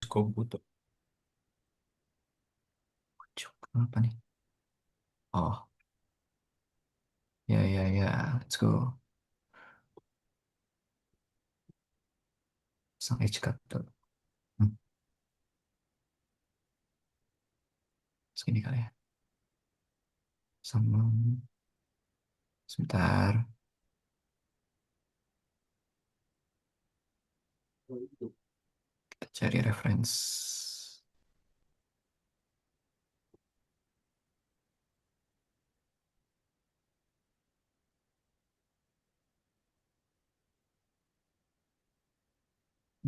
komputer. Cuk, apa nih? Oh, ya, ya, ya. Let's go. Sang Edge Capital. Hmm, segini kali ya. Sama, sebentar. Kita cari reference.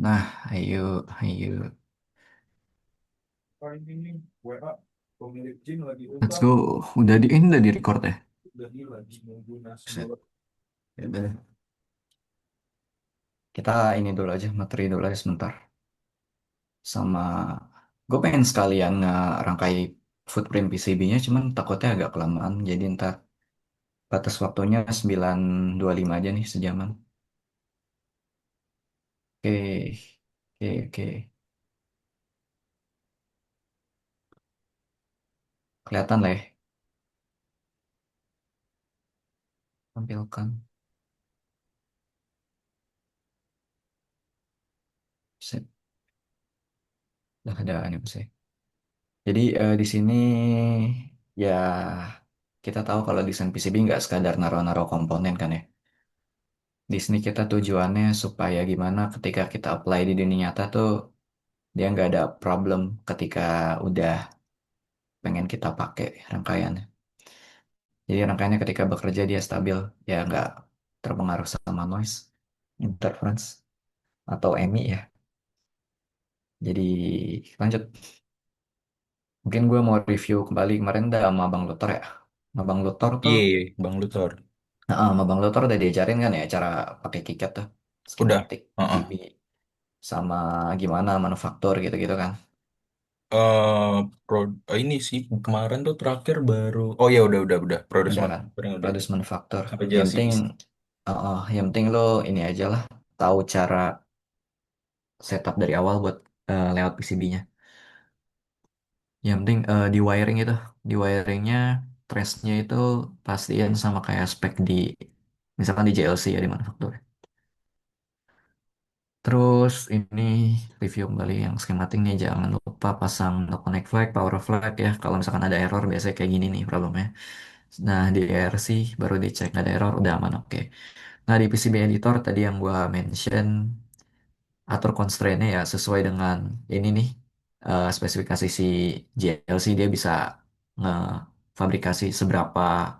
Nah, ayo, ayo. Ini WA pemilik gym lagi Let's utang, go. Ini udah di record ya? udah nih lagi nunggu nasi Set. goreng. Ya udah. Kita ini dulu aja, materi dulu aja sebentar. Sama, gue pengen sekalian ngerangkai footprint PCB-nya, cuman takutnya agak kelamaan. Jadi ntar batas waktunya 9:25 aja nih sejaman. Oke, oke, oke. Kelihatan lah ya, tampilkan. Set. Udah ada nih sih. Jadi di sini ya kita tahu kalau desain PCB nggak sekadar naruh-naruh komponen kan ya. Di sini kita tujuannya supaya gimana ketika kita apply di dunia nyata tuh dia nggak ada problem ketika udah pengen kita pakai rangkaiannya. Jadi rangkaiannya ketika bekerja dia stabil, ya nggak terpengaruh sama noise, interference, atau EMI ya. Jadi lanjut. Mungkin gue mau review kembali kemarin udah sama Bang Luthor ya. Sama Bang Luthor tuh, Iya, Bang Luthor. sama Bang Luthor udah diajarin kan ya cara pakai KiCad tuh, Udah. skematik, Heeh. PCB, sama gimana manufaktur gitu-gitu kan. eh pro, ini sih kemarin tuh terakhir baru. Oh ya udah produksi Udah kan, manufaktur yang udah produce manufaktur. sampai Yang JLC penting, bisa. yang penting lo ini aja lah, tahu cara setup dari awal buat lewat PCB-nya. Yang penting di wiringnya, trace-nya itu pastiin sama kayak spek di, misalkan di JLC ya di manufaktur. Terus ini review kembali yang skematik nih, jangan lupa pasang no connect flag, power flag ya. Kalau misalkan ada error biasanya kayak gini nih problemnya. Nah di ERC baru dicek nggak ada error, udah aman oke. Nah di PCB editor tadi yang gua mention, atur constraint-nya ya sesuai dengan ini nih, spesifikasi si JLC dia bisa ngefabrikasi seberapa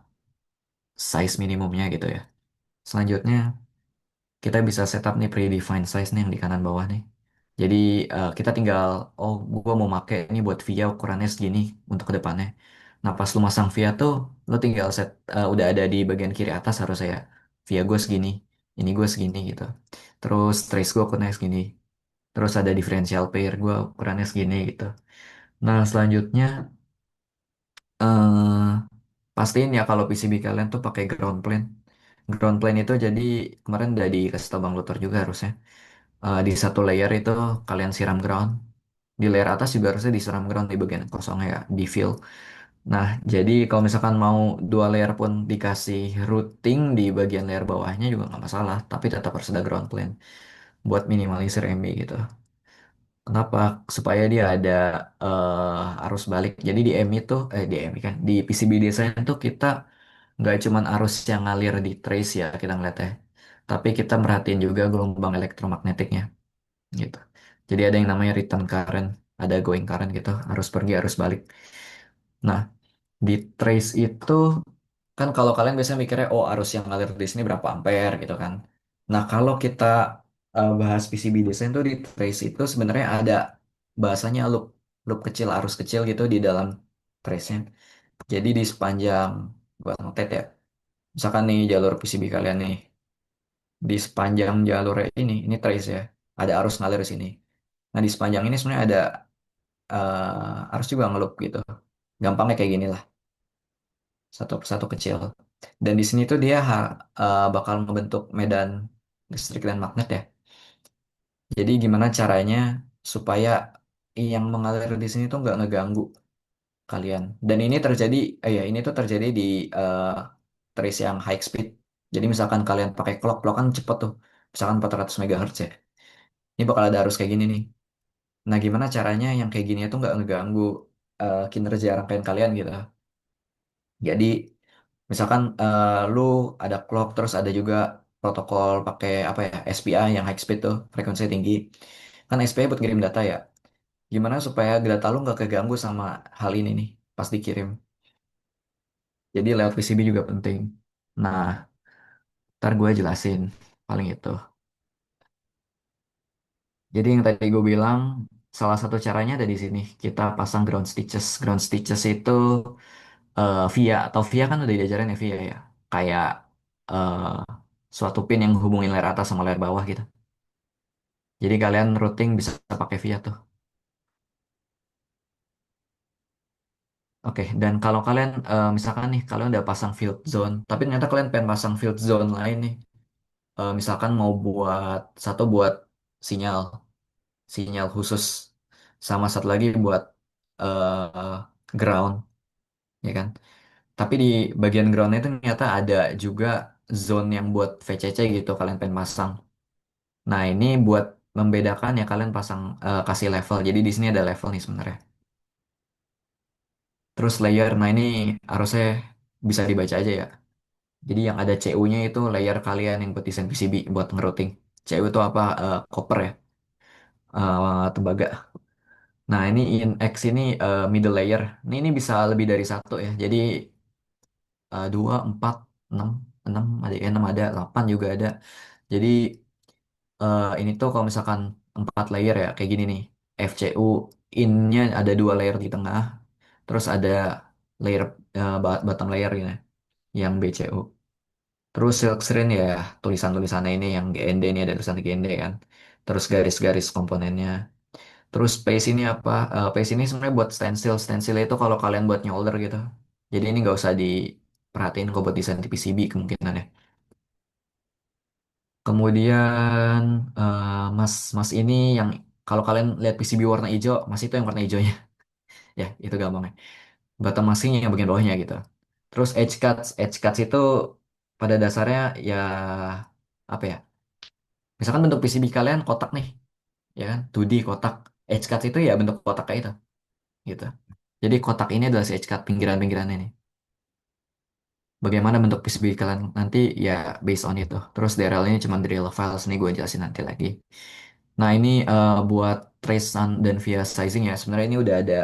size minimumnya gitu ya. Selanjutnya kita bisa setup nih predefined size nih yang di kanan bawah nih. Jadi kita tinggal, oh gua mau make ini buat VIA ukurannya segini untuk ke depannya. Nah pas lu masang VIA tuh, lu tinggal udah ada di bagian kiri atas harusnya ya. VIA gue segini, ini gue segini gitu. Terus trace gue ukurannya segini. Terus ada differential pair gue ukurannya segini gitu. Nah selanjutnya eh pastiin ya kalau PCB kalian tuh pakai ground plane. Ground plane itu jadi kemarin udah dikasih tau Bang Luthor juga harusnya. Di satu layer itu kalian siram ground. Di layer atas juga harusnya disiram ground di bagian kosongnya ya, di fill. Nah, jadi kalau misalkan mau dua layer pun dikasih routing di bagian layer bawahnya juga nggak masalah, tapi tetap harus ada ground plane buat minimalisir MB gitu. Kenapa? Supaya dia ada arus balik. Jadi di MI kan, di PCB design tuh kita nggak cuman arus yang ngalir di trace ya kita ngeliatnya, tapi kita merhatiin juga gelombang elektromagnetiknya gitu. Jadi ada yang namanya return current, ada going current gitu, arus pergi, arus balik. Nah, di trace itu kan kalau kalian biasanya mikirnya, oh arus yang ngalir di sini berapa ampere gitu kan. Nah, kalau kita bahas PCB design tuh di trace itu sebenarnya ada bahasanya loop, loop kecil, arus kecil gitu di dalam trace-nya. Jadi di sepanjang, gua notet ya, misalkan nih jalur PCB kalian nih, di sepanjang jalur ini trace ya, ada arus ngalir di sini. Nah, di sepanjang ini sebenarnya ada arus juga ngeloop gitu. Gampangnya kayak gini lah, satu persatu kecil. Dan di sini tuh dia bakal membentuk medan listrik dan magnet ya. Jadi gimana caranya supaya yang mengalir di sini tuh nggak ngeganggu kalian. Dan ini terjadi, ya ini tuh terjadi di eh, trace yang high speed. Jadi misalkan kalian pakai clock, clock kan cepet tuh, misalkan 400 MHz ya. Ini bakal ada arus kayak gini nih. Nah, gimana caranya yang kayak gini tuh nggak ngeganggu kinerja rangkaian kalian gitu. Jadi, misalkan lu ada clock, terus ada juga protokol pakai apa ya, SPI yang high speed tuh, frekuensi tinggi. Kan SPI buat kirim data ya. Gimana supaya data lu nggak keganggu sama hal ini nih pas dikirim. Jadi lewat PCB juga penting. Nah, ntar gue jelasin paling itu. Jadi yang tadi gue bilang, salah satu caranya ada di sini. Kita pasang ground stitches. Ground stitches itu via atau via kan udah diajarin ya via ya. Kayak eh, suatu pin yang hubungin layer atas sama layer bawah gitu. Jadi kalian routing bisa pakai via tuh. Oke, dan kalau kalian misalkan nih kalian udah pasang field zone, tapi ternyata kalian pengen pasang field zone lain nih. Misalkan mau buat satu buat sinyal, sinyal khusus, sama satu lagi buat eh, ground, ya kan? Tapi di bagian groundnya itu ternyata ada juga zone yang buat VCC gitu kalian pengen pasang. Nah ini buat membedakan ya kalian pasang kasih level. Jadi di sini ada level nih sebenarnya. Terus layer, nah ini harusnya bisa dibaca aja ya. Jadi yang ada CU-nya itu layer kalian yang buat desain PCB buat ngerouting. CU itu apa? Copper ya, tembaga. Nah ini in X ini middle layer. Ini bisa lebih dari satu ya. Jadi dua, empat, enam, enam ada, 8 juga ada. Jadi ini tuh kalau misalkan 4 layer ya kayak gini nih. FCU in-nya ada 2 layer di tengah. Terus ada layer bottom layer ini yang BCU. Terus silk screen ya tulisan-tulisannya ini yang GND ini ada tulisan GND kan. Terus garis-garis komponennya. Terus paste ini apa? Paste ini sebenarnya buat stencil. Stencil itu kalau kalian buat nyolder gitu. Jadi ini nggak usah diperhatiin kok buat desain di PCB kemungkinan ya. Kemudian mas mas ini yang kalau kalian lihat PCB warna hijau, mas itu yang warna hijaunya. Ya, itu gampang ya. Bottom masking yang bagian bawahnya gitu. Terus edge cuts itu pada dasarnya ya apa ya? Misalkan bentuk PCB kalian kotak nih, ya kan? 2D kotak. Edge cuts itu ya bentuk kotak kayak itu, gitu. Jadi kotak ini adalah si edge cut pinggiran-pinggirannya nih. Bagaimana bentuk PCB kalian nanti ya based on itu. Terus DRL ini cuma drill files nih gue jelasin nanti lagi. Nah ini buat trace dan via sizing ya. Sebenarnya ini udah ada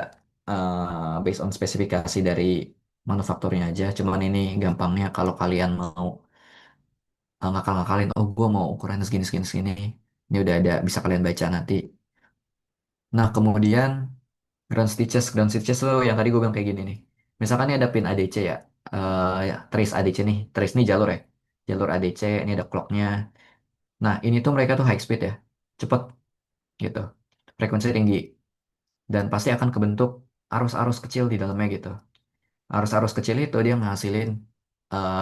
based on spesifikasi dari manufakturnya aja. Cuman ini gampangnya kalau kalian mau ngakal-ngakalin, oh gue mau ukuran segini segini segini. Ini udah ada bisa kalian baca nanti. Nah kemudian ground stitches tuh yang tadi gue bilang kayak gini nih. Misalkan ini ada pin ADC ya, ya, trace ADC nih, trace ini jalur ya, jalur ADC, ini ada clocknya. Nah ini tuh mereka tuh high speed ya, cepet gitu, frekuensi tinggi, dan pasti akan kebentuk arus-arus kecil di dalamnya gitu. Arus-arus kecil itu dia menghasilin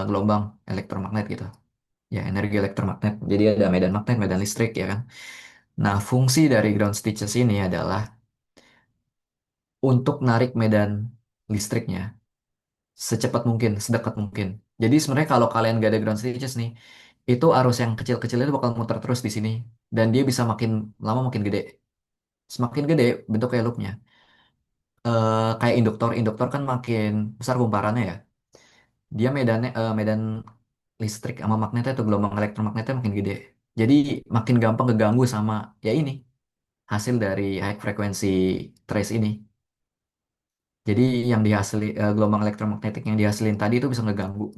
gelombang elektromagnet gitu, ya energi elektromagnet. Jadi ada medan magnet, medan listrik ya kan. Nah fungsi dari ground stitches ini adalah untuk narik medan listriknya secepat mungkin, sedekat mungkin. Jadi sebenarnya kalau kalian gak ada ground stitches nih, itu arus yang kecil-kecil itu bakal muter terus di sini. Dan dia bisa makin lama makin gede. Semakin gede bentuk kayak loopnya. Kayak induktor, induktor kan makin besar kumparannya ya. Dia medan listrik sama magnetnya itu gelombang elektromagnetnya makin gede. Jadi makin gampang keganggu sama ya ini hasil dari high frequency trace ini. Jadi yang gelombang elektromagnetik yang dihasilin tadi itu bisa ngeganggu.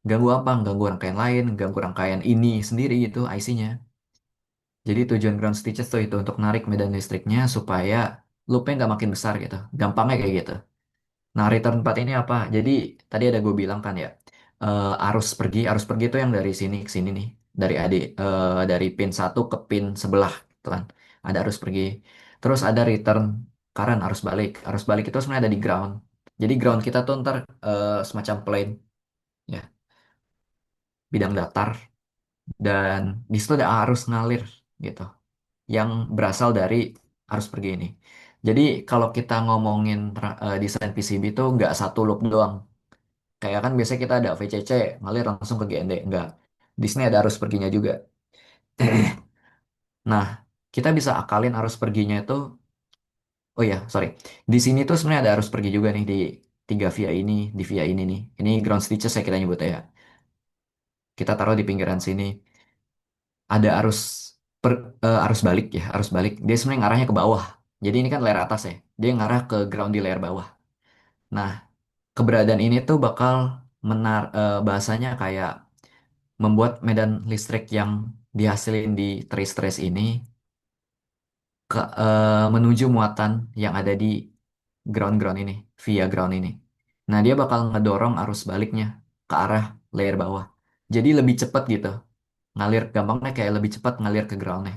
Ganggu apa? Ganggu rangkaian lain, ganggu rangkaian ini sendiri gitu IC-nya. Jadi tujuan ground stitches tuh itu untuk narik medan listriknya supaya loopnya nggak makin besar gitu. Gampangnya kayak gitu. Nah return path ini apa? Jadi tadi ada gue bilang kan ya, arus pergi itu yang dari sini ke sini nih. Dari pin satu ke pin sebelah gitu kan. Ada arus pergi. Terus ada return current arus balik. Arus balik itu sebenarnya ada di ground. Jadi ground kita tuh ntar semacam plane ya, bidang datar. Dan di situ ada arus ngalir gitu yang berasal dari harus pergi ini. Jadi kalau kita ngomongin desain PCB itu nggak satu loop doang. Kayak kan biasanya kita ada VCC, ngalir langsung ke GND. Enggak. Di sini ada arus perginya juga. Nah, kita bisa akalin arus perginya itu, oh ya, sorry. Di sini tuh sebenarnya ada arus pergi juga nih di tiga via ini, di via ini nih. Ini ground stitches ya kita nyebutnya ya. Kita taruh di pinggiran sini. Ada per, arus balik ya, arus balik. Dia sebenarnya ngarahnya ke bawah. Jadi ini kan layer atas ya. Dia ngarah ke ground di layer bawah. Nah, keberadaan ini tuh bakal bahasanya kayak membuat medan listrik yang dihasilin di trace-trace ini menuju muatan yang ada di ground-ground ini, via ground ini. Nah, dia bakal ngedorong arus baliknya ke arah layer bawah. Jadi lebih cepat gitu. Ngalir, gampangnya kayak lebih cepat ngalir ke groundnya.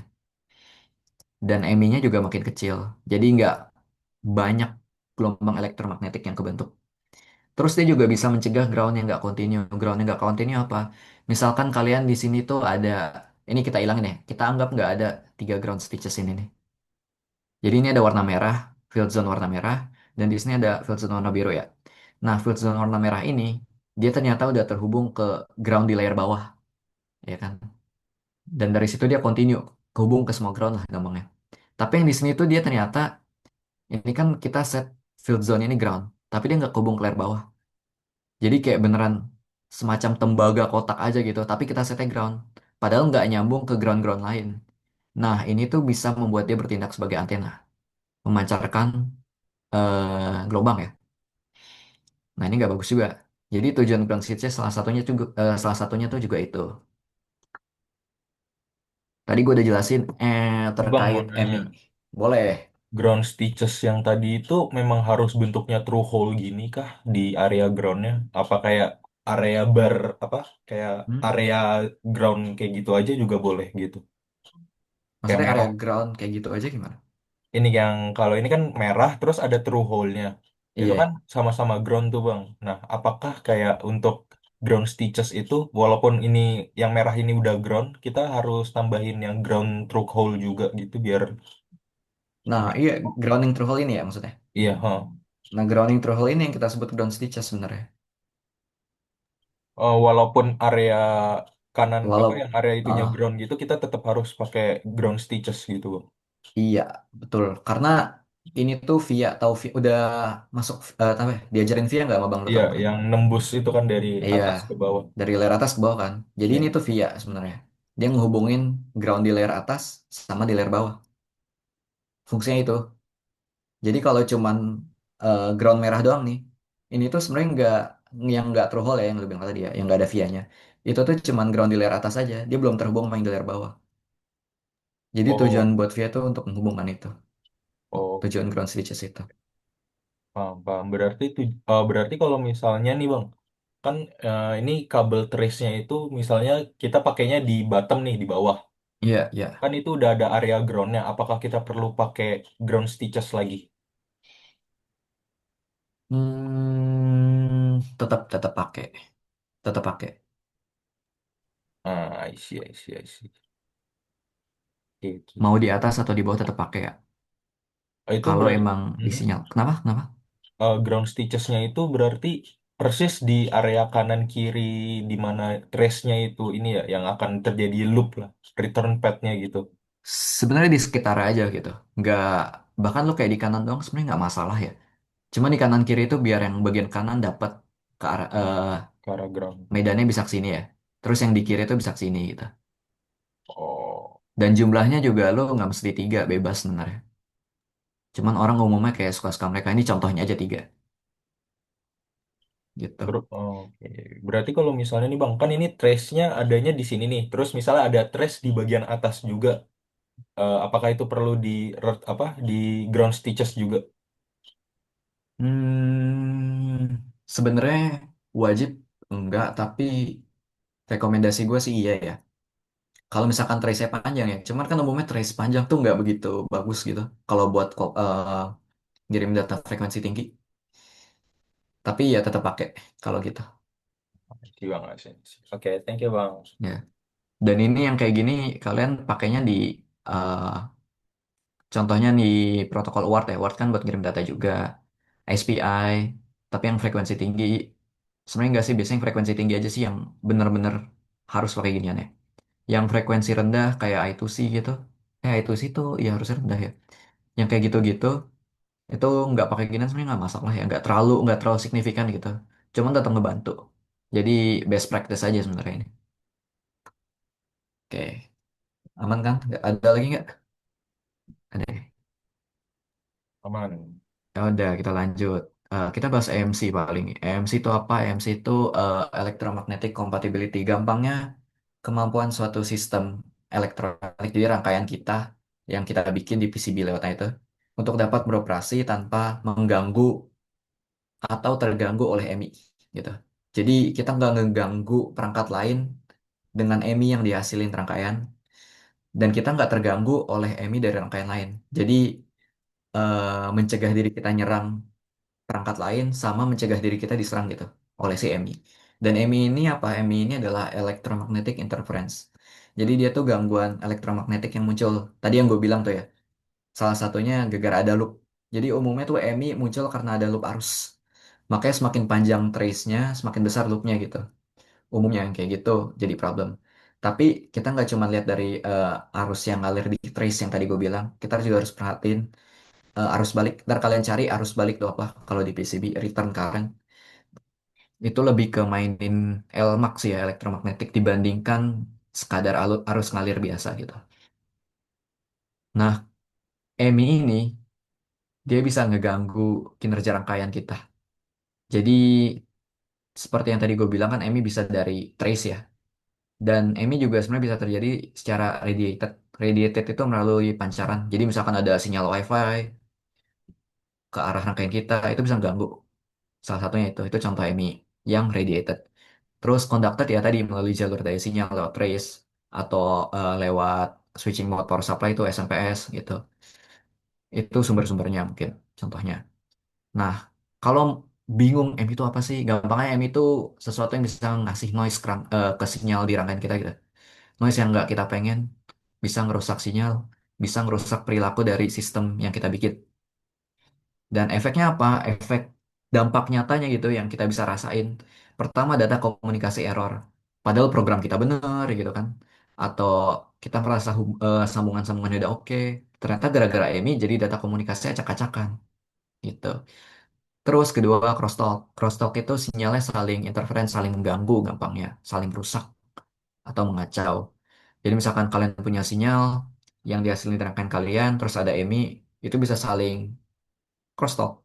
Dan MI-nya juga makin kecil. Jadi nggak banyak gelombang elektromagnetik yang kebentuk. Terus dia juga bisa mencegah ground yang nggak continue. Ground yang nggak continue apa? Misalkan kalian di sini tuh ada, ini kita ilangin ya. Kita anggap nggak ada tiga ground stitches ini nih. Jadi ini ada warna merah, field zone warna merah, dan di sini ada field zone warna biru ya. Nah, field zone warna merah ini, dia ternyata udah terhubung ke ground di layer bawah, ya kan? Dan dari situ dia continue, kehubung ke semua ground lah gampangnya. Tapi yang di sini tuh dia ternyata, ini kan kita set field zone ini ground, tapi dia nggak kehubung ke layer bawah. Jadi kayak beneran semacam tembaga kotak aja gitu, tapi kita setnya ground. Padahal nggak nyambung ke ground-ground lain. Nah, ini tuh bisa membuat dia bertindak sebagai antena, memancarkan gelombang ya. Nah, ini nggak bagus juga. Jadi tujuan ground switch salah satunya tuh juga itu. Tadi gue udah jelasin Ini Bang mau terkait nanya, MI. Boleh. ground stitches yang tadi itu memang harus bentuknya true hole gini kah di area groundnya? Apa kayak area bar apa kayak Hmm? area ground kayak gitu aja juga boleh gitu? Kayak Maksudnya area merah. ground kayak gitu aja gimana? Ini yang kalau ini kan merah terus ada true hole-nya. Itu kan Iya. sama-sama ground tuh Bang. Nah, apakah kayak untuk ground stitches itu walaupun ini yang merah ini udah ground, kita harus tambahin yang ground true hole juga gitu biar Nah, iya grounding through hole ini ya maksudnya. iya, ha. Nah, grounding through hole ini yang kita sebut ground stitches sebenarnya. Walaupun area kanan apa Walau yang area itunya ah, ground gitu kita tetap harus pakai ground stitches gitu Bang. iya, betul. Karena ini tuh udah masuk apa ya? Diajarin via nggak sama Bang Luther Iya, kemarin? yang nembus itu kan dari Iya, atas ke bawah. dari layer atas ke bawah kan. Jadi ini Iya. tuh via sebenarnya. Dia ngehubungin ground di layer atas sama di layer bawah. Fungsinya itu. Jadi kalau cuman ground merah doang nih, ini tuh sebenarnya yang nggak true hole ya yang lebih bilang tadi ya, yang nggak ada via-nya. Itu tuh cuman ground di layer atas aja. Dia belum terhubung sama yang di layer bawah. Jadi tujuan Oh, buat via tuh untuk menghubungkan itu. oke. Tujuan ground switches itu. Paham, paham. Berarti kalau misalnya nih Bang, kan ini kabel trace-nya itu misalnya kita pakainya di bottom nih di bawah. Iya, iya. Kan itu udah ada area ground-nya. Apakah kita perlu pakai ground stitches lagi? Tetap tetap pakai, tetap pakai. Ah, I see, I see, I see. Itu. Mau di atas atau di bawah tetap pakai ya. Itu Kalau berarti emang di sinyal. Kenapa? Kenapa? ground stitches-nya itu berarti persis di area kanan kiri di mana trace-nya itu ini ya yang akan terjadi loop lah, return path-nya gitu. Sebenarnya di sekitar aja gitu. Nggak, bahkan lu kayak di kanan doang sebenarnya nggak masalah ya. Cuma di kanan kiri itu biar yang bagian kanan dapat ke arah Ke arah ground. medannya bisa ke sini ya. Terus yang di kiri itu bisa ke sini gitu. Oh, Dan jumlahnya juga lo nggak mesti tiga, bebas sebenarnya. Cuman orang umumnya kayak suka-suka mereka ini contohnya aja tiga gitu. oke. Berarti kalau misalnya nih Bang, kan ini trace-nya adanya di sini nih. Terus misalnya ada trace di bagian atas juga. Apakah itu perlu di ground stitches juga? Sebenarnya wajib enggak, tapi rekomendasi gue sih iya ya. Kalau misalkan trace-nya panjang ya, cuman kan umumnya trace panjang tuh nggak begitu bagus gitu. Kalau buat ngirim data frekuensi tinggi, tapi ya tetap pakai kalau gitu. Oke Bang, Oke, thank you Bang. Ya. Dan ini yang kayak gini kalian pakainya di eh, Contohnya di protokol WART ya, WART kan buat kirim data juga. SPI, tapi yang frekuensi tinggi. Sebenarnya nggak sih, biasanya yang frekuensi tinggi aja sih yang bener-bener harus pakai ginian ya. Yang frekuensi rendah kayak I2C gitu. I2C tuh ya harusnya rendah ya. Yang kayak gitu-gitu, itu nggak pakai ginian sebenarnya nggak masalah ya. Nggak terlalu signifikan gitu. Cuman tetap ngebantu. Jadi best practice aja sebenarnya ini. Oke, aman kan? Ada lagi nggak? Ada ya? Aman. Ya udah, kita lanjut. Kita bahas EMC paling. EMC itu apa? EMC itu Electromagnetic Compatibility. Gampangnya, kemampuan suatu sistem elektronik di rangkaian kita yang kita bikin di PCB lewatnya itu untuk dapat beroperasi tanpa mengganggu atau terganggu oleh EMI gitu. Jadi kita nggak ngeganggu perangkat lain dengan EMI yang dihasilin rangkaian dan kita nggak terganggu oleh EMI dari rangkaian lain. Jadi mencegah diri kita nyerang perangkat lain sama mencegah diri kita diserang gitu oleh si EMI. Dan EMI ini apa? EMI ini adalah electromagnetic interference. Jadi dia tuh gangguan elektromagnetik yang muncul. Tadi yang gue bilang tuh ya, salah satunya gara-gara ada loop. Jadi umumnya tuh EMI muncul karena ada loop arus. Makanya semakin panjang trace-nya, semakin besar loop-nya gitu. Umumnya yang kayak gitu jadi problem. Tapi kita nggak cuma lihat dari arus yang ngalir di trace yang tadi gue bilang. Kita juga harus perhatiin arus balik. Ntar kalian cari arus balik tuh apa? Kalau di PCB, return current. Itu lebih ke mainin Lmax ya, elektromagnetik dibandingkan sekadar arus ngalir biasa gitu. Nah, EMI ini dia bisa ngeganggu kinerja rangkaian kita. Jadi seperti yang tadi gue bilang kan EMI bisa dari trace ya. Dan EMI juga sebenarnya bisa terjadi secara radiated. Radiated itu melalui pancaran. Jadi misalkan ada sinyal WiFi ke arah rangkaian kita, itu bisa ganggu. Salah satunya itu contoh EMI yang radiated. Terus conducted ya tadi melalui jalur daya sinyal lewat trace atau lewat switching mode power supply itu SMPS gitu. Itu sumber-sumbernya mungkin contohnya. Nah, kalau bingung M itu apa sih? Gampangnya M itu sesuatu yang bisa ngasih noise ke sinyal di rangkaian kita gitu. Noise yang nggak kita pengen, bisa ngerusak sinyal, bisa ngerusak perilaku dari sistem yang kita bikin. Dan efeknya apa? Efek dampak nyatanya gitu yang kita bisa rasain. Pertama, data komunikasi error. Padahal program kita bener gitu kan. Atau kita merasa sambungan-sambungannya udah oke. Ternyata gara-gara EMI jadi data komunikasi acak-acakan gitu. Terus kedua, crosstalk. Crosstalk itu sinyalnya saling interference, saling mengganggu gampangnya, saling rusak atau mengacau. Jadi misalkan kalian punya sinyal yang dihasilkan dari rangkaian kalian, terus ada EMI, itu bisa saling crosstalk.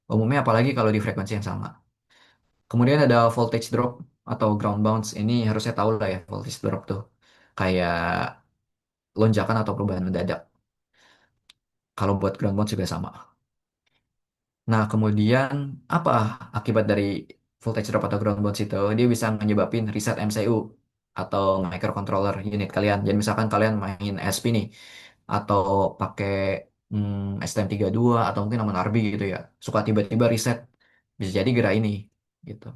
Umumnya apalagi kalau di frekuensi yang sama. Kemudian ada voltage drop atau ground bounce. Ini harusnya tahu lah ya voltage drop tuh. Kayak lonjakan atau perubahan mendadak. Kalau buat ground bounce juga sama. Nah, kemudian apa akibat dari voltage drop atau ground bounce itu? Dia bisa menyebabkan reset MCU atau microcontroller unit kalian. Jadi misalkan kalian main SP nih, atau pakai STM32 atau mungkin aman RB gitu ya. Suka tiba-tiba reset. Bisa jadi gara ini gitu.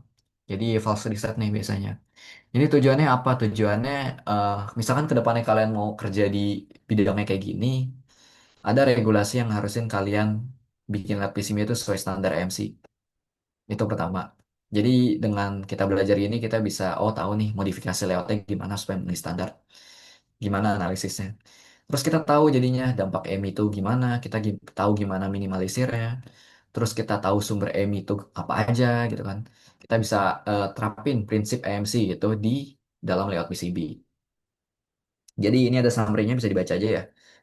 Jadi false reset nih biasanya. Ini tujuannya apa? Tujuannya misalkan ke depannya kalian mau kerja di bidangnya kayak gini, ada regulasi yang harusin kalian bikin lab PCB itu sesuai standar MC. Itu pertama. Jadi dengan kita belajar ini kita bisa tahu nih modifikasi layoutnya gimana supaya memenuhi standar. Gimana analisisnya. Terus kita tahu jadinya dampak EMI itu gimana, kita tahu gimana minimalisirnya. Terus kita tahu sumber EMI itu apa aja gitu kan. Kita bisa terapin prinsip EMC gitu di dalam layout PCB. Jadi ini ada summary-nya bisa dibaca aja ya.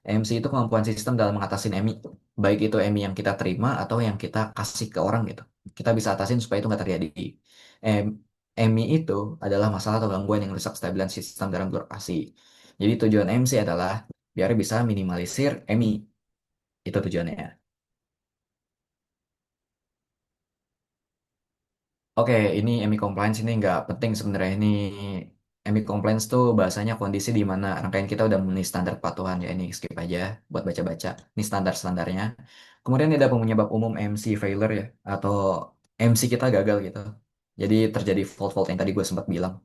EMC itu kemampuan sistem dalam mengatasi EMI. Baik itu EMI yang kita terima atau yang kita kasih ke orang gitu. Kita bisa atasin supaya itu nggak terjadi. Em- EMI itu adalah masalah atau gangguan yang merusak stabilitas sistem dalam beroperasi. Jadi tujuan EMC adalah biar bisa minimalisir EMI. Itu tujuannya. Oke, ini EMI compliance ini nggak penting sebenarnya. Ini EMI compliance tuh bahasanya kondisi di mana rangkaian kita udah memenuhi standar kepatuhan ya. Ini skip aja buat baca-baca. Ini standar-standarnya. Kemudian ada penyebab umum MC failure ya. Atau MC kita gagal gitu. Jadi terjadi fault-fault yang tadi gue sempat bilang.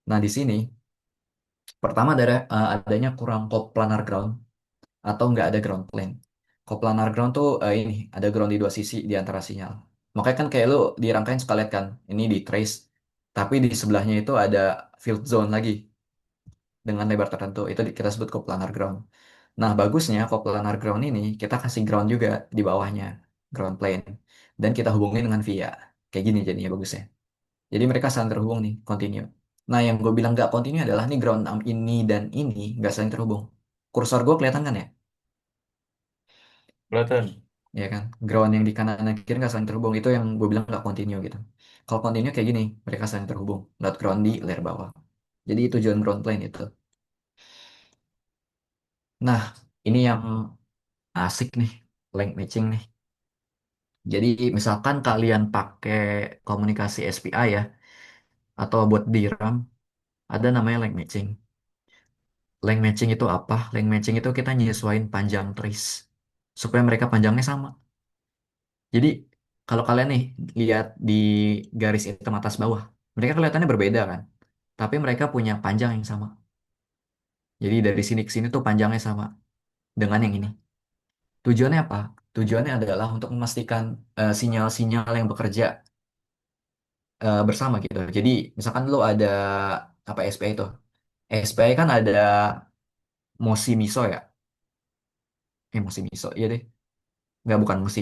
Nah di sini pertama adanya kurang coplanar ground. atau nggak ada ground plane. Coplanar ground tuh ini ada ground di dua sisi di antara sinyal. Makanya kan kayak lu dirangkain sekalian kan, ini di trace, tapi di sebelahnya itu ada field zone lagi dengan lebar tertentu. Itu kita sebut coplanar ground. Nah, bagusnya coplanar ground ini kita kasih ground juga di bawahnya, ground plane. Dan kita hubungin dengan via. Kayak gini jadinya bagusnya. Jadi mereka saling terhubung nih, continue. Nah, yang gue bilang nggak continue adalah nih ground arm ini dan ini nggak saling terhubung. Kursor gue kelihatan kan ya? Kelihatan. Ya kan? Ground yang di kanan dan kiri nggak saling terhubung. Itu yang gue bilang nggak continue gitu. Kalau continue kayak gini, mereka saling terhubung. Lewat ground di layer bawah. Jadi tujuan ground plane itu. Nah, ini yang asik nih, link matching nih. Jadi misalkan kalian pakai komunikasi SPI ya, atau buat DRAM, ada namanya link matching. Link matching itu apa? Link matching itu kita nyesuaiin panjang trace supaya mereka panjangnya sama. Jadi kalau kalian nih lihat di garis hitam atas bawah, mereka kelihatannya berbeda kan? Tapi mereka punya panjang yang sama. Jadi dari sini ke sini tuh panjangnya sama dengan yang ini. Tujuannya apa? Tujuannya adalah untuk memastikan sinyal-sinyal yang bekerja bersama gitu. Jadi misalkan lu ada apa SPI itu? SPI kan ada Mosi Miso ya? Mosi Miso, iya deh. Nggak, bukan Mosi.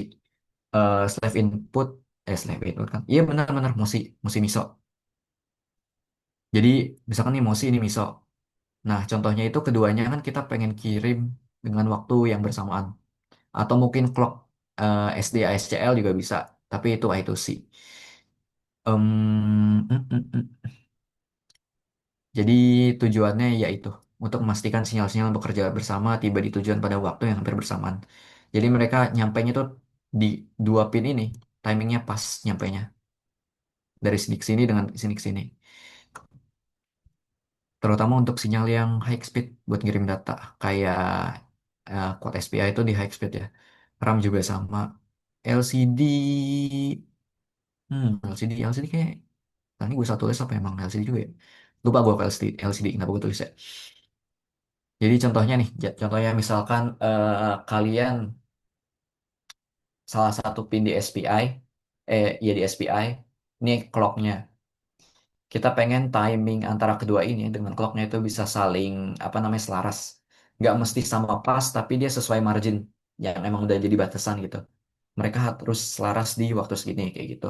Slave input, slave input kan? Iya benar-benar Mosi, Mosi Miso. Jadi misalkan nih Mosi ini Miso. Nah contohnya itu keduanya kan kita pengen kirim dengan waktu yang bersamaan. Atau mungkin clock SD ASCL juga bisa. Tapi itu I2C. Jadi tujuannya yaitu untuk memastikan sinyal-sinyal bekerja bersama tiba di tujuan pada waktu yang hampir bersamaan. Jadi mereka nyampainya tuh di dua pin ini, timingnya pas nyampainya. Dari sini ke sini dengan sini ke sini. Terutama untuk sinyal yang high speed buat ngirim data. Kayak quad SPI itu di high speed ya. RAM juga sama. LCD, LCD kayak, tadi gue satu tulis apa emang LCD juga ya? Lupa gue ke LCD, kenapa gue tulis ya? Jadi contohnya nih, contohnya misalkan kalian salah satu pin di SPI, ya di SPI, ini clocknya. Kita pengen timing antara kedua ini dengan clocknya itu bisa saling apa namanya selaras. Nggak mesti sama pas, tapi dia sesuai margin yang emang udah jadi batasan gitu. Mereka harus selaras di waktu segini kayak gitu.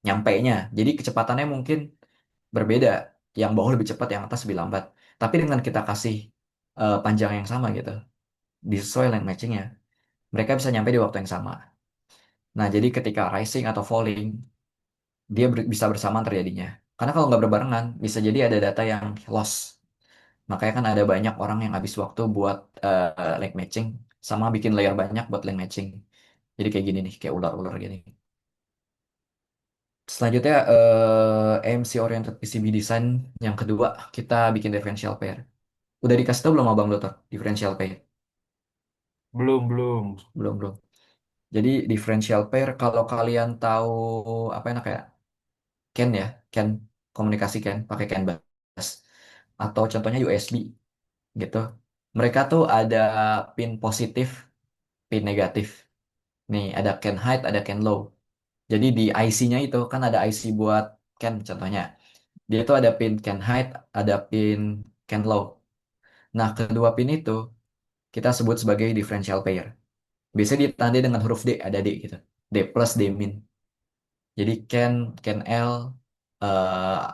Nyampainya, jadi kecepatannya mungkin berbeda. Yang bawah lebih cepat, yang atas lebih lambat. Tapi dengan kita kasih panjang yang sama gitu, disesuai lane matchingnya, mereka bisa nyampe di waktu yang sama. Nah, jadi ketika rising atau falling, dia bisa bersamaan terjadinya. Karena kalau nggak berbarengan, bisa jadi ada data yang loss. Makanya kan ada banyak orang yang habis waktu buat link matching, sama bikin layer banyak buat link matching. Jadi kayak gini nih, kayak ular-ular gini. Selanjutnya, AMC Oriented PCB Design. Yang kedua, kita bikin differential pair. Udah dikasih tau belum Abang Dokter? Differential pair? Belum, belum. Belum, belum. Jadi differential pair, kalau kalian tahu apa enak ya? CAN ya, CAN, komunikasi CAN, pakai CAN bus. Atau contohnya USB gitu. Mereka tuh ada pin positif, pin negatif. Nih, ada CAN high, ada CAN low. Jadi di IC-nya itu kan ada IC buat CAN contohnya. Dia tuh ada pin CAN high, ada pin CAN low. Nah, kedua pin itu kita sebut sebagai differential pair. Biasanya ditandai dengan huruf D, ada D gitu. D plus, D min. Jadi CAN L, eh,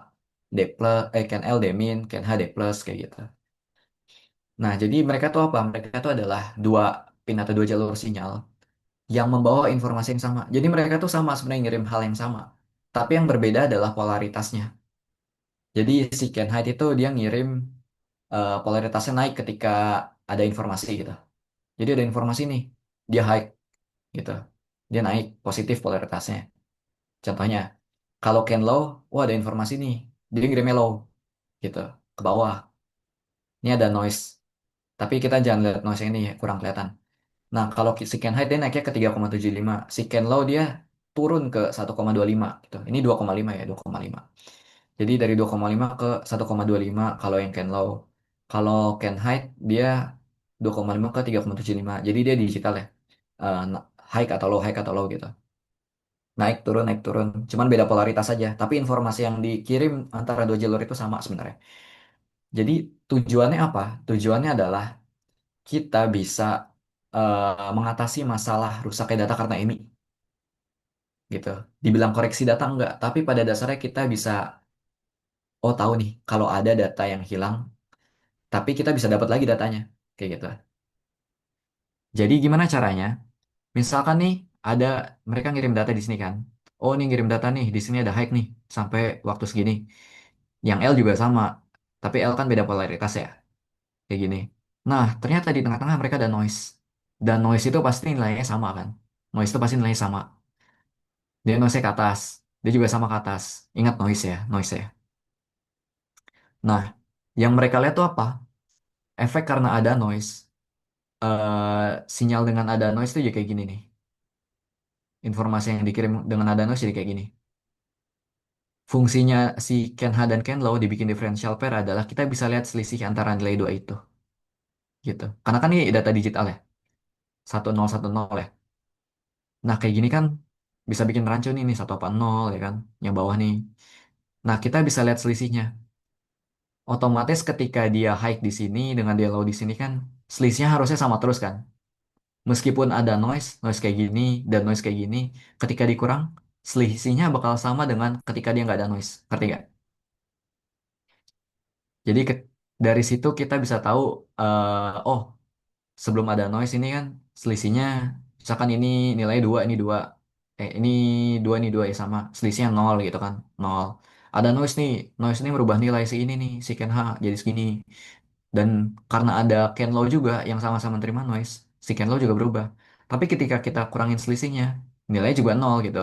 D plus, CAN L, D min, CAN H, D plus, kayak gitu. Nah, jadi mereka tuh apa? Mereka tuh adalah dua pin atau dua jalur sinyal yang membawa informasi yang sama. Jadi mereka tuh sama sebenarnya ngirim hal yang sama. Tapi yang berbeda adalah polaritasnya. Jadi si Ken Hyde itu dia ngirim polaritasnya naik ketika ada informasi gitu. Jadi ada informasi nih, dia high gitu. Dia naik positif polaritasnya. Contohnya, kalau Ken low, wah ada informasi nih, dia ngirimnya low gitu, ke bawah. Ini ada noise. Tapi kita jangan lihat noise ini ya, kurang kelihatan. Nah, kalau si Ken Hyde dia naiknya ke 3,75. Si Ken Low dia turun ke 1,25 gitu. Ini 2,5 ya, 2,5. Jadi dari 2,5 ke 1,25 kalau yang Ken Low. Kalau Ken Hyde dia 2,5 ke 3,75. Jadi dia digital ya. High atau low, high atau low gitu. Naik turun, naik turun. Cuman beda polaritas saja. Tapi informasi yang dikirim antara dua jalur itu sama sebenarnya. Jadi tujuannya apa? Tujuannya adalah kita bisa mengatasi masalah rusaknya data karena ini gitu. Dibilang koreksi data enggak, tapi pada dasarnya kita bisa oh tahu nih kalau ada data yang hilang, tapi kita bisa dapat lagi datanya kayak gitu. Jadi gimana caranya? Misalkan nih ada mereka ngirim data di sini kan. Oh, ini ngirim data nih, di sini ada high nih sampai waktu segini. Yang L juga sama, tapi L kan beda polaritas ya, kayak gini. Nah, ternyata di tengah-tengah mereka ada noise. Dan noise itu pasti nilainya sama kan. Noise itu pasti nilainya sama. Dia noise ke atas. Dia juga sama ke atas. Ingat noise ya, noise ya. Nah, yang mereka lihat tuh apa? Efek karena ada noise. Sinyal dengan ada noise tuh jadi kayak gini nih. Informasi yang dikirim dengan ada noise jadi kayak gini. Fungsinya si Ken Ha dan Ken Lo dibikin differential pair adalah kita bisa lihat selisih antara nilai dua itu. Gitu. Karena kan ini data digital ya. 1010 ya. Nah, kayak gini kan bisa bikin rancu nih, nih 180 ya kan. Yang bawah nih. Nah, kita bisa lihat selisihnya. Otomatis ketika dia high di sini dengan dia low di sini kan selisihnya harusnya sama terus kan. Meskipun ada noise, noise kayak gini dan noise kayak gini, ketika dikurang selisihnya bakal sama dengan ketika dia nggak ada noise. Ngerti nggak? Jadi dari situ kita bisa tahu, oh sebelum ada noise ini kan selisihnya misalkan ini nilai dua ini dua ini dua ya sama selisihnya nol gitu kan nol ada noise ini merubah nilai si ini nih si Ken H jadi segini dan karena ada Ken Low juga yang sama-sama terima noise si Ken Low juga berubah tapi ketika kita kurangin selisihnya nilainya juga nol gitu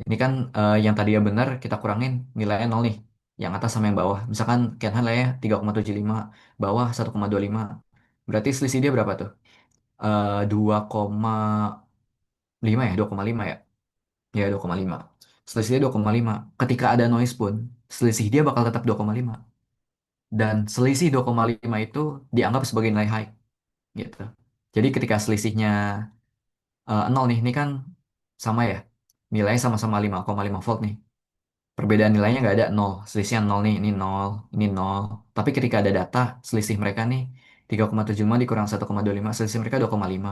ini kan yang tadi ya benar kita kurangin nilainya nol nih yang atas sama yang bawah misalkan Ken H nilainya 3,75 bawah 1,25 berarti selisih dia berapa tuh 2,5 ya, 2,5 ya. Ya, 2,5. Selisihnya 2,5. Ketika ada noise pun, selisih dia bakal tetap 2,5. Dan selisih 2,5 itu dianggap sebagai nilai high gitu. Jadi ketika selisihnya 0 nih, ini kan sama ya. Nilainya sama-sama 5,5 volt nih. Perbedaan nilainya nggak ada 0. Selisihnya 0 nih, ini 0, ini 0. Tapi ketika ada data, selisih mereka nih 3,75 dikurang 1,25, selisih mereka 2,5.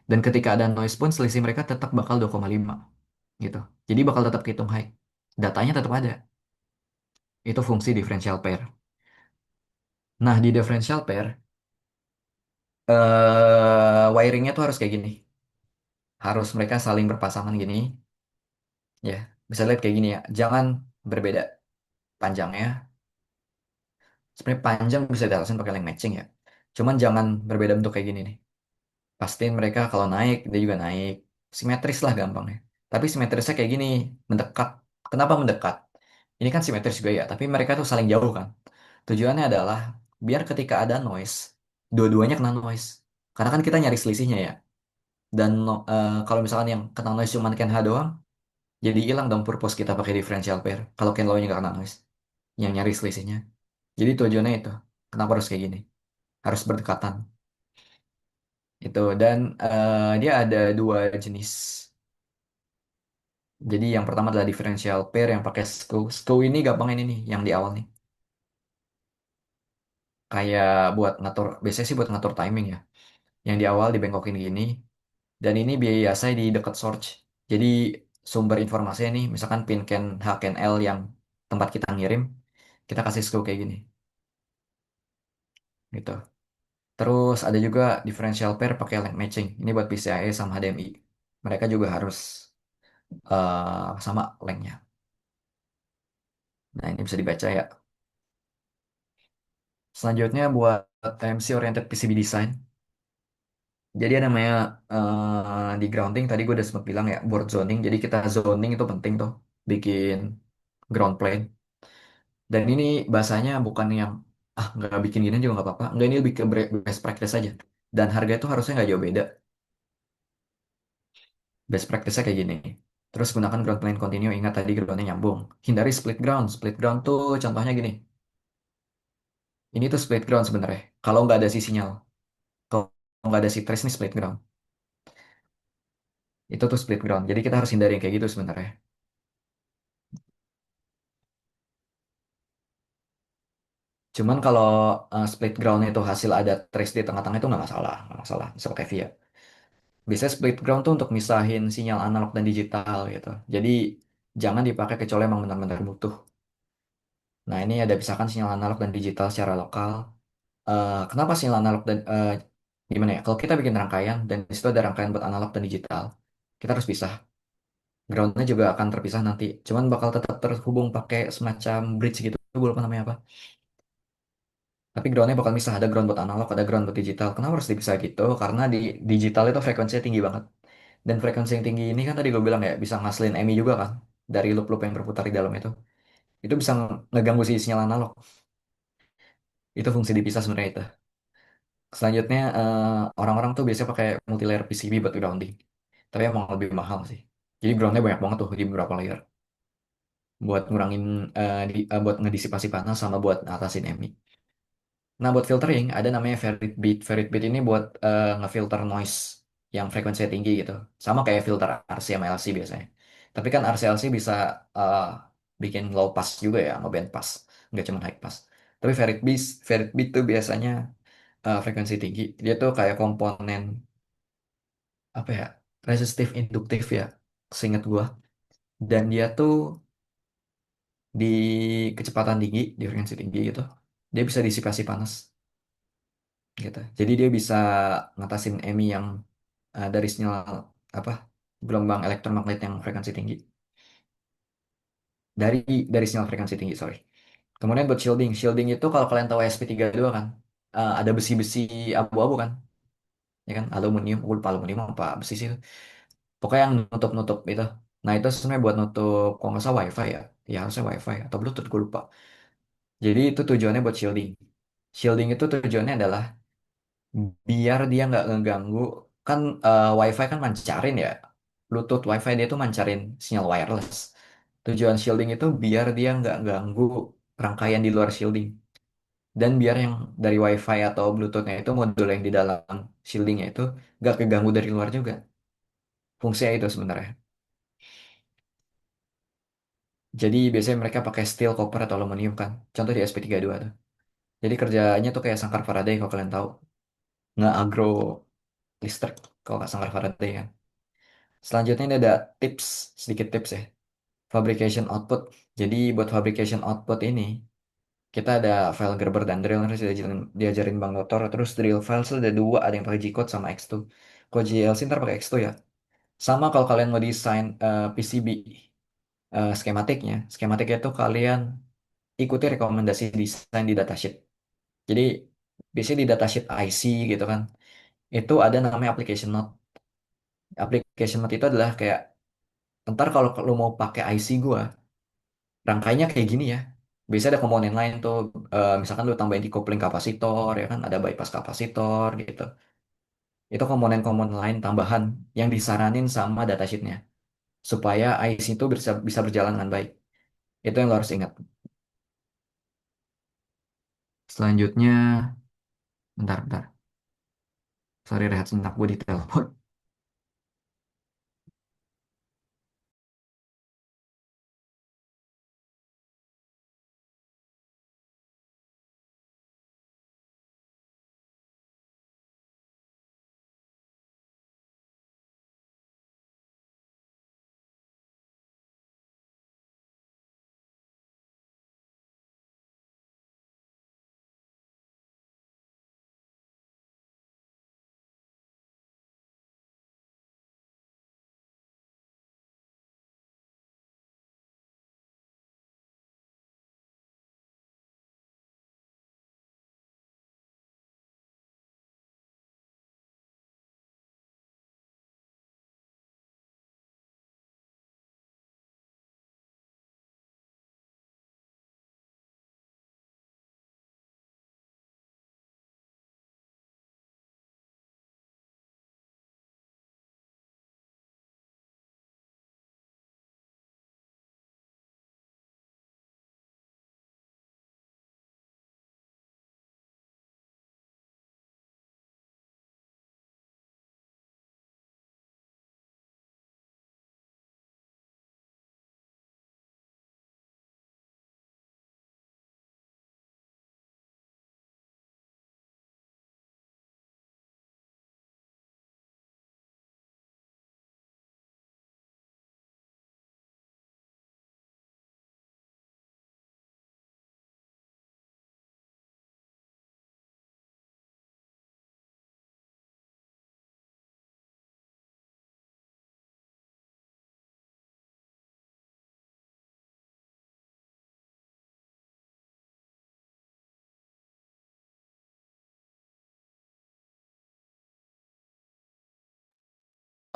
Dan ketika ada noise pun selisih mereka tetap bakal 2,5 gitu. Jadi bakal tetap hitung high. Datanya tetap ada. Itu fungsi differential pair. Nah, di differential pair wiringnya tuh harus kayak gini. Harus mereka saling berpasangan gini, ya. Bisa lihat kayak gini ya. Jangan berbeda panjangnya. Sebenarnya panjang bisa diatasin pakai link matching ya. Cuman jangan berbeda bentuk kayak gini nih. Pastiin mereka kalau naik, dia juga naik. Simetris lah gampangnya. Tapi simetrisnya kayak gini, mendekat. Kenapa mendekat? Ini kan simetris juga ya, tapi mereka tuh saling jauh kan. Tujuannya adalah biar ketika ada noise, dua-duanya kena noise. Karena kan kita nyari selisihnya ya. Dan kalau misalkan yang kena noise cuma Ken H doang, jadi hilang dong purpose kita pakai differential pair. Kalau Ken Low-nya nggak kena noise, yang nyari selisihnya. Jadi tujuannya itu. Kenapa harus kayak gini? Harus berdekatan. Itu dan dia ada dua jenis. Jadi yang pertama adalah differential pair yang pakai screw. Screw ini gampang ini nih, yang di awal nih. Kayak buat ngatur, biasanya sih buat ngatur timing ya. Yang di awal dibengkokin gini. Dan ini biasa di dekat source. Jadi sumber informasinya nih, misalkan pin can H can L yang tempat kita ngirim, kita kasih screw kayak gini, gitu. Terus ada juga differential pair pakai link matching. Ini buat PCIe sama HDMI. Mereka juga harus sama linknya. Nah ini bisa dibaca ya. Selanjutnya buat TMC oriented PCB design. Jadi ada namanya di grounding tadi gue udah sempat bilang ya board zoning. Jadi kita zoning itu penting tuh bikin ground plane. Dan ini bahasanya bukan yang nggak bikin gini juga nggak apa-apa. Nggak ini lebih ke best practice aja. Dan harga itu harusnya nggak jauh beda. Best practice-nya kayak gini. Terus gunakan ground plane continue. Ingat tadi groundnya nyambung. Hindari split ground. Split ground tuh contohnya gini. Ini tuh split ground sebenarnya. Kalau nggak ada si sinyal, kalau nggak ada si trace nih split ground. Itu tuh split ground. Jadi kita harus hindari yang kayak gitu sebenarnya. Cuman kalau split ground itu hasil ada trace di tengah-tengah itu nggak masalah. Bisa pakai VIA. Biasanya split ground tuh untuk misahin sinyal analog dan digital gitu. Jadi jangan dipakai kecuali emang benar-benar butuh. Nah ini ada pisahkan sinyal analog dan digital secara lokal. Kenapa sinyal analog dan gimana ya? Kalau kita bikin rangkaian dan di situ ada rangkaian buat analog dan digital, kita harus pisah. Groundnya juga akan terpisah nanti. Cuman bakal tetap terhubung pakai semacam bridge gitu. Gue lupa namanya apa. Tapi groundnya bakal misah. Ada ground buat analog, ada ground buat digital. Kenapa harus dipisah gitu? Karena di digital itu frekuensinya tinggi banget. Dan frekuensi yang tinggi ini kan tadi gue bilang ya bisa ngasilin EMI juga kan. Dari loop-loop yang berputar di dalam itu. Itu bisa ngeganggu si sinyal analog. Itu fungsi dipisah sebenarnya itu. Selanjutnya orang-orang tuh biasanya pakai multilayer PCB buat grounding. Tapi emang lebih mahal sih. Jadi groundnya banyak banget tuh di beberapa layer. Buat ngurangin, buat ngedisipasi panas sama buat ngatasin EMI. Nah, buat filtering ada namanya Ferrit Beat. Ferrit Beat ini buat ngefilter noise yang frekuensinya tinggi gitu. Sama kayak filter RC sama LC biasanya. Tapi kan RC LC bisa eh, bikin low pass juga ya, sama band pass. Nggak cuma high pass. Tapi Ferrit Beat tuh biasanya frekuensi tinggi. Dia tuh kayak komponen apa ya, resistif induktif ya, seingat gua. Dan dia tuh di kecepatan tinggi, di frekuensi tinggi gitu, dia bisa disipasi panas gitu. Jadi dia bisa ngatasin EMI yang dari sinyal apa, gelombang elektromagnet yang frekuensi tinggi, dari sinyal frekuensi tinggi, sorry. Kemudian buat shielding, shielding itu kalau kalian tahu SP32 kan, ada besi-besi abu-abu kan, ya kan, aluminium, gue lupa aluminium apa besi sih itu. Pokoknya yang nutup-nutup itu. Nah itu sebenarnya buat nutup, kalau nggak salah WiFi ya, ya harusnya WiFi atau Bluetooth, gue lupa. Jadi itu tujuannya buat shielding. Shielding itu tujuannya adalah biar dia nggak ngeganggu, kan WiFi kan mancarin ya. Bluetooth WiFi dia tuh mancarin sinyal wireless. Tujuan shielding itu biar dia nggak ganggu rangkaian di luar shielding. Dan biar yang dari WiFi atau Bluetoothnya itu modul yang di dalam shieldingnya itu nggak keganggu dari luar juga. Fungsinya itu sebenarnya. Jadi biasanya mereka pakai steel, copper, atau aluminium kan. Contoh di SP32 tuh. Jadi kerjanya tuh kayak sangkar Faraday kalau kalian tahu. Nge-agro listrik kalau nggak sangkar Faraday kan. Selanjutnya ini ada tips, sedikit tips ya. Fabrication output. Jadi buat fabrication output ini, kita ada file Gerber dan drill, harus diajarin Bang Lotor. Terus drill files tuh ada dua, ada yang pakai G-code sama X2. Kalau GLC ntar pakai X2 ya. Sama kalau kalian mau desain PCB skematiknya. Skematiknya itu kalian ikuti rekomendasi desain di datasheet. Jadi biasanya di datasheet IC gitu kan, itu ada namanya application note. Application note itu adalah kayak, ntar kalau lu mau pakai IC gua, rangkainya kayak gini ya. Biasanya ada komponen lain tuh, misalkan lu tambahin decoupling kapasitor, ya kan, ada bypass kapasitor gitu. Itu komponen-komponen lain tambahan yang disaranin sama datasheetnya supaya IC itu bisa bisa berjalan dengan baik. Itu yang lo harus ingat. Selanjutnya, bentar. Sorry rehat sebentar, gue di telepon.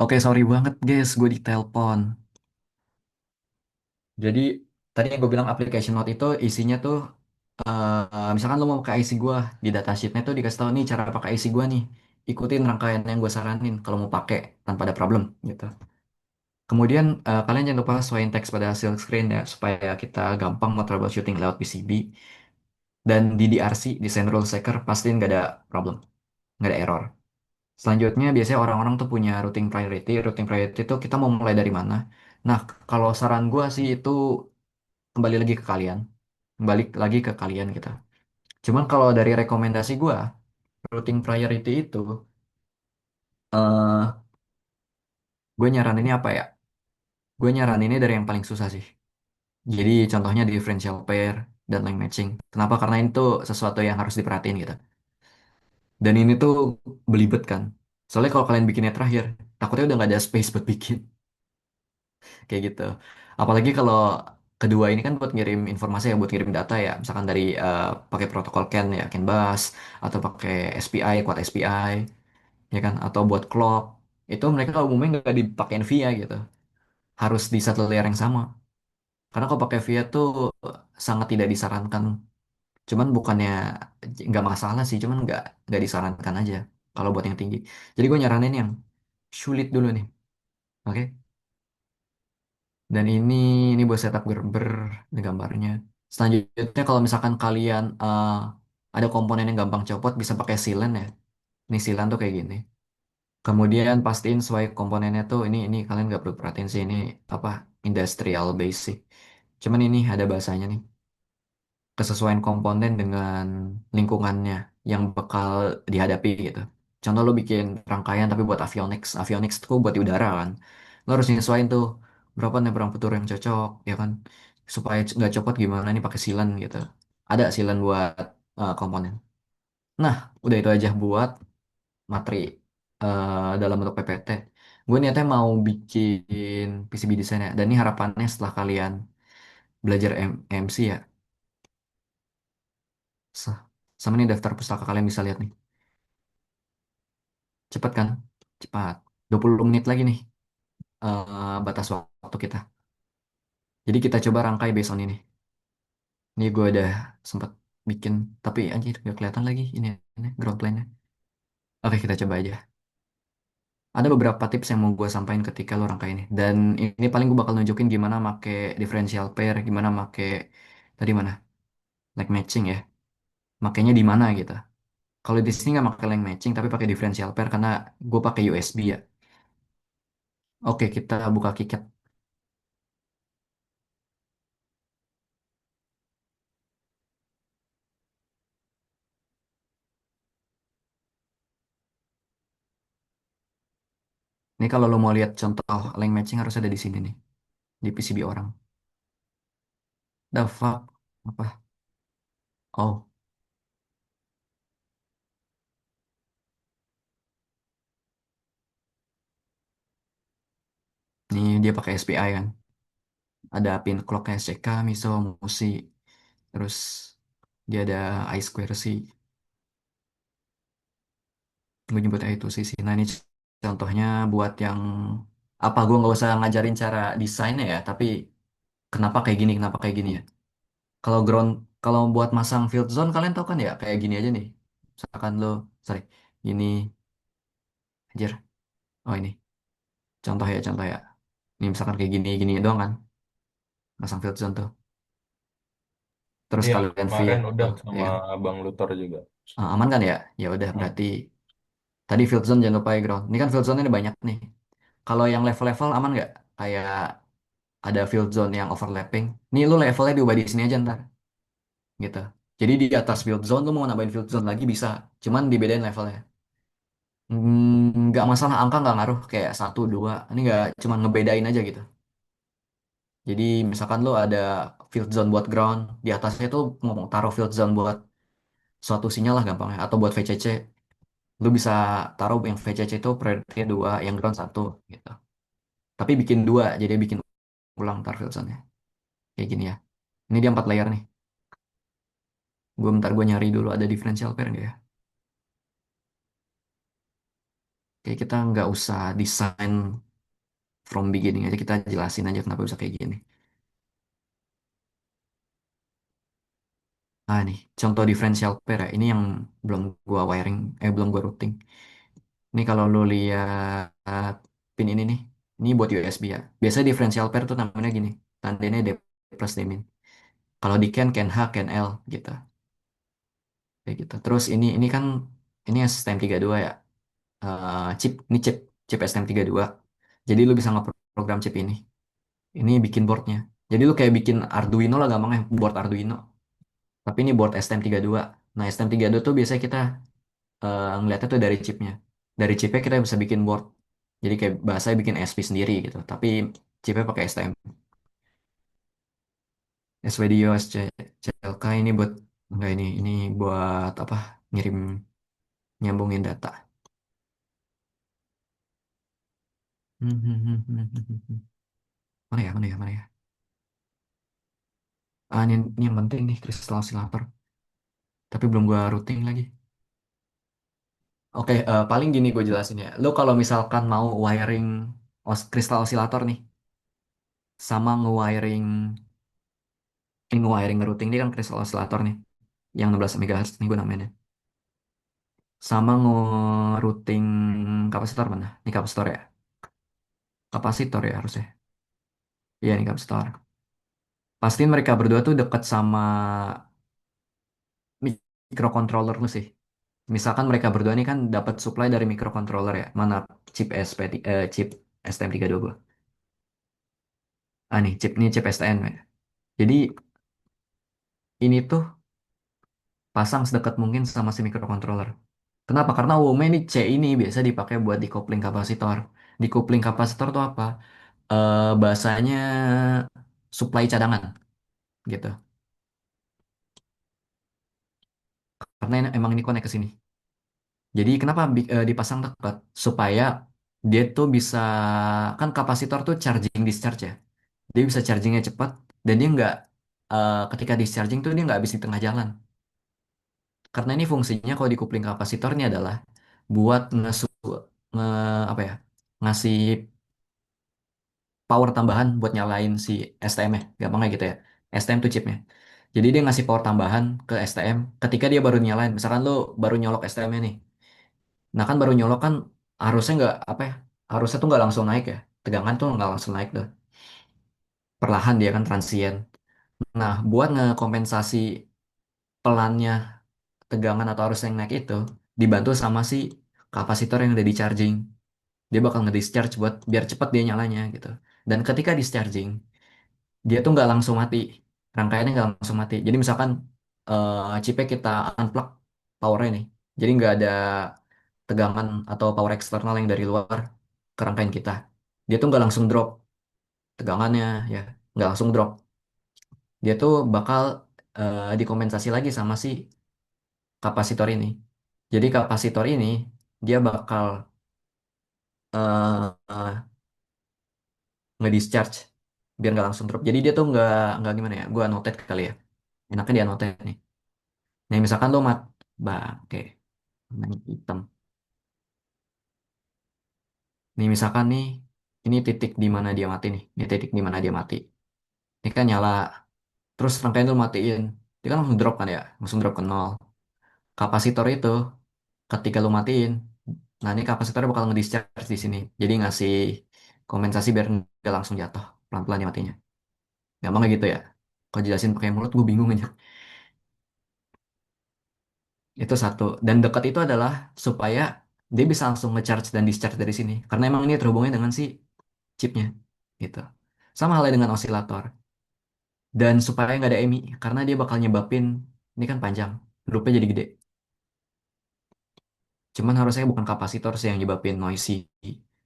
Oke, sorry banget guys, gue ditelepon. Jadi tadi yang gue bilang application note itu isinya tuh misalkan lo mau pakai IC gue di datasheetnya tuh dikasih tahu nih cara pakai IC gue nih. Ikutin rangkaian yang gue saranin kalau mau pakai tanpa ada problem gitu. Kemudian kalian jangan lupa sesuaiin teks pada hasil screen ya supaya kita gampang mau troubleshooting lewat PCB dan di DRC design rule checker pastiin nggak ada problem, nggak ada error. Selanjutnya biasanya orang-orang tuh punya routing priority. Routing priority itu kita mau mulai dari mana? Nah, kalau saran gue sih itu kembali lagi ke kalian, balik lagi ke kalian gitu. Cuman kalau dari rekomendasi gue, routing priority itu, gue nyaraninnya apa ya? Gue nyaraninnya dari yang paling susah sih. Jadi contohnya differential pair dan line matching. Kenapa? Karena itu sesuatu yang harus diperhatiin gitu. Dan ini tuh belibet kan. Soalnya kalau kalian bikinnya terakhir, takutnya udah nggak ada space buat bikin. Kayak gitu. Apalagi kalau kedua ini kan buat ngirim informasi ya, buat ngirim data ya, misalkan dari pakai protokol CAN ya, CAN bus, atau pakai SPI, kuat SPI, ya kan, atau buat clock, itu mereka umumnya nggak dipakein VIA gitu, harus di satu layer yang sama. Karena kalau pakai VIA tuh sangat tidak disarankan. Cuman bukannya nggak masalah sih, cuman nggak disarankan aja kalau buat yang tinggi. Jadi gue nyaranin yang sulit dulu nih, oke? Dan ini buat setup Gerber ini gambarnya. Selanjutnya kalau misalkan kalian ada komponen yang gampang copot bisa pakai sealant ya. Ini sealant tuh kayak gini. Kemudian pastiin sesuai komponennya tuh ini kalian nggak perlu perhatiin sih ini apa industrial base sih. Cuman ini ada bahasanya nih kesesuaian komponen dengan lingkungannya yang bakal dihadapi gitu. Contoh lo bikin rangkaian tapi buat avionics, avionics tuh buat di udara kan. Lo harus nyesuaiin tuh berapa temperatur yang cocok ya kan. Supaya nggak copot gimana nih pakai silen gitu. Ada silen buat komponen. Nah, udah itu aja buat materi dalam bentuk PPT. Gue niatnya mau bikin PCB design ya. Dan ini harapannya setelah kalian belajar MC ya. Sa- Sama nih daftar pustaka kalian bisa lihat nih. Cepat kan? Cepat. 20 menit lagi nih batas waktu kita. Jadi kita coba rangkai based on ini. Ini gue udah sempat bikin, tapi anjir gak kelihatan lagi ini ground plan-nya. Oke, kita coba aja. Ada beberapa tips yang mau gue sampaikan ketika lo rangkai ini. Dan ini paling gue bakal nunjukin gimana make differential pair, gimana make tadi mana? Lag matching ya. Makanya di mana gitu. Kalau di sini nggak pakai lag matching tapi pakai differential pair karena gue pakai USB ya. Oke, kita buka KiCad. Ini kalau lo mau lihat contoh link matching harus ada di sini nih, di PCB orang. The fuck? Apa? Oh, ini dia pakai SPI kan. Ada pin clocknya SCK, MISO, MUSI. Terus dia ada I square C. Gue nyebutnya itu sih. Nah ini contohnya buat yang apa gue nggak usah ngajarin cara desainnya ya, tapi kenapa kayak gini ya. Kalau ground, kalau buat masang field zone kalian tahu kan ya kayak gini aja nih. Misalkan lo, sorry, ini anjir. Oh ini. Contoh ya. Ini misalkan kayak gini doang kan, pasang field zone tuh. Terus Iya, kalian via kemarin udah tuh, ya sama kan? Bang Luthor juga. Aman kan ya? Ya udah Hmm. berarti tadi field zone jangan lupa ya ground. Ini kan field zone ini banyak nih. Kalau yang level-level aman nggak? Kayak ada field zone yang overlapping. Nih lu levelnya diubah di sini aja ntar, gitu. Jadi di atas field zone lu mau nambahin field zone lagi bisa, cuman dibedain levelnya. Nggak masalah angka nggak ngaruh kayak satu dua. Ini nggak cuma ngebedain aja gitu. Jadi misalkan lo ada field zone buat ground, di atasnya itu ngomong taruh field zone buat suatu sinyal lah gampangnya, atau buat VCC, lo bisa taruh yang VCC itu priority dua, yang ground satu gitu. Tapi bikin dua, jadi bikin ulang tar field zone-nya. Kayak gini ya. Ini dia 4 layer nih. Gue bentar gue nyari dulu ada differential pair nggak ya? Kayak kita nggak usah desain from beginning aja, kita jelasin aja kenapa bisa kayak gini. Ah nih, contoh differential pair ya. Ini yang belum gua wiring, belum gua routing. Ini kalau lu lihat pin ini nih, ini buat USB ya. Biasanya differential pair tuh namanya gini, tandanya D plus D min. Kalau di CAN H, CAN L gitu. Kayak gitu. Terus ini kan ini STM32 ya. Ini chip STM32. Jadi lu bisa ngeprogram chip ini. Ini bikin boardnya. Jadi lu kayak bikin Arduino lah gampangnya, board Arduino. Tapi ini board STM32. Nah, STM32 tuh biasanya kita ngeliatnya tuh dari chipnya. Dari chipnya kita bisa bikin board. Jadi kayak bahasa bikin SP sendiri gitu. Tapi chipnya pakai STM. SWDIO, CLK ini buat enggak ini buat apa? Ngirim nyambungin data. Mana ya, mana ya, mana ya. Ah, ini yang penting nih kristal oscillator. Tapi belum gua routing lagi. Oke, paling gini gue jelasin ya. Lo kalau misalkan mau wiring kristal osilator nih, sama nge-wiring routing ini kan kristal osilator nih, yang 16 MHz nih gue namanya. Sama nge-routing kapasitor mana? Ini kapasitor ya? Kapasitor ya harusnya. Iya nih kapasitor. Pastiin mereka berdua tuh deket sama microcontroller lu sih. Misalkan mereka berdua ini kan dapat supply dari microcontroller ya. Mana chip chip STM32 gua. Ah nih, chip STN ya. Jadi ini tuh pasang sedekat mungkin sama si microcontroller. Kenapa? Karena umumnya ini C ini biasa dipakai buat decoupling kapasitor. Decoupling kapasitor tuh apa? Bahasanya supply cadangan gitu. Karena emang ini connect ke sini. Jadi kenapa dipasang dekat? Supaya dia tuh bisa, kan kapasitor tuh charging discharge ya. Dia bisa chargingnya cepat dan dia nggak ketika discharging tuh dia nggak habis di tengah jalan. Karena ini fungsinya kalau dikupling kapasitor ini adalah buat nge, apa ya, ngasih power tambahan buat nyalain si STM-nya. Gampangnya gitu ya. STM tuh chipnya. Jadi dia ngasih power tambahan ke STM ketika dia baru nyalain. Misalkan lo baru nyolok STM-nya nih. Nah kan baru nyolok kan harusnya nggak apa ya? Harusnya tuh nggak langsung naik ya. Tegangan tuh nggak langsung naik tuh. Perlahan dia kan transient. Nah buat ngekompensasi pelannya tegangan atau arus yang naik itu dibantu sama si kapasitor yang udah di charging. Dia bakal nge-discharge buat biar cepet dia nyalanya gitu. Dan ketika discharging, dia tuh nggak langsung mati. Rangkaiannya nggak langsung mati. Jadi misalkan chipnya kita unplug powernya nih. Jadi nggak ada tegangan atau power eksternal yang dari luar ke rangkaian kita. Dia tuh nggak langsung drop tegangannya ya, nggak langsung drop. Dia tuh bakal dikompensasi lagi sama si kapasitor ini. Jadi kapasitor ini dia bakal eh, eh, nge-discharge biar nggak langsung drop. Jadi dia tuh nggak gimana ya? Gua noted kali ya. Enaknya dia noted nih. Nih misalkan lo oke, main hitam. Nih misalkan nih ini titik di mana dia mati nih. Ini titik di mana dia mati. Ini kan nyala. Terus rangkaian lo matiin. Dia kan langsung drop kan ya? Langsung drop ke nol. Kapasitor itu ketika lo matiin, nah ini kapasitornya bakal nge-discharge di sini. Jadi ngasih kompensasi biar nggak langsung jatuh. Pelan-pelan ya matinya. Gampang nggak gitu ya? Kalau jelasin pakai mulut gue bingung aja. Itu satu. Dan dekat itu adalah supaya dia bisa langsung ngecharge dan discharge dari sini. Karena emang ini terhubungnya dengan si chipnya. Gitu. Sama halnya dengan osilator. Dan supaya nggak ada EMI. Karena dia bakal nyebabin, ini kan panjang. Loopnya jadi gede. Cuman harusnya bukan kapasitor sih yang nyebabin noisy.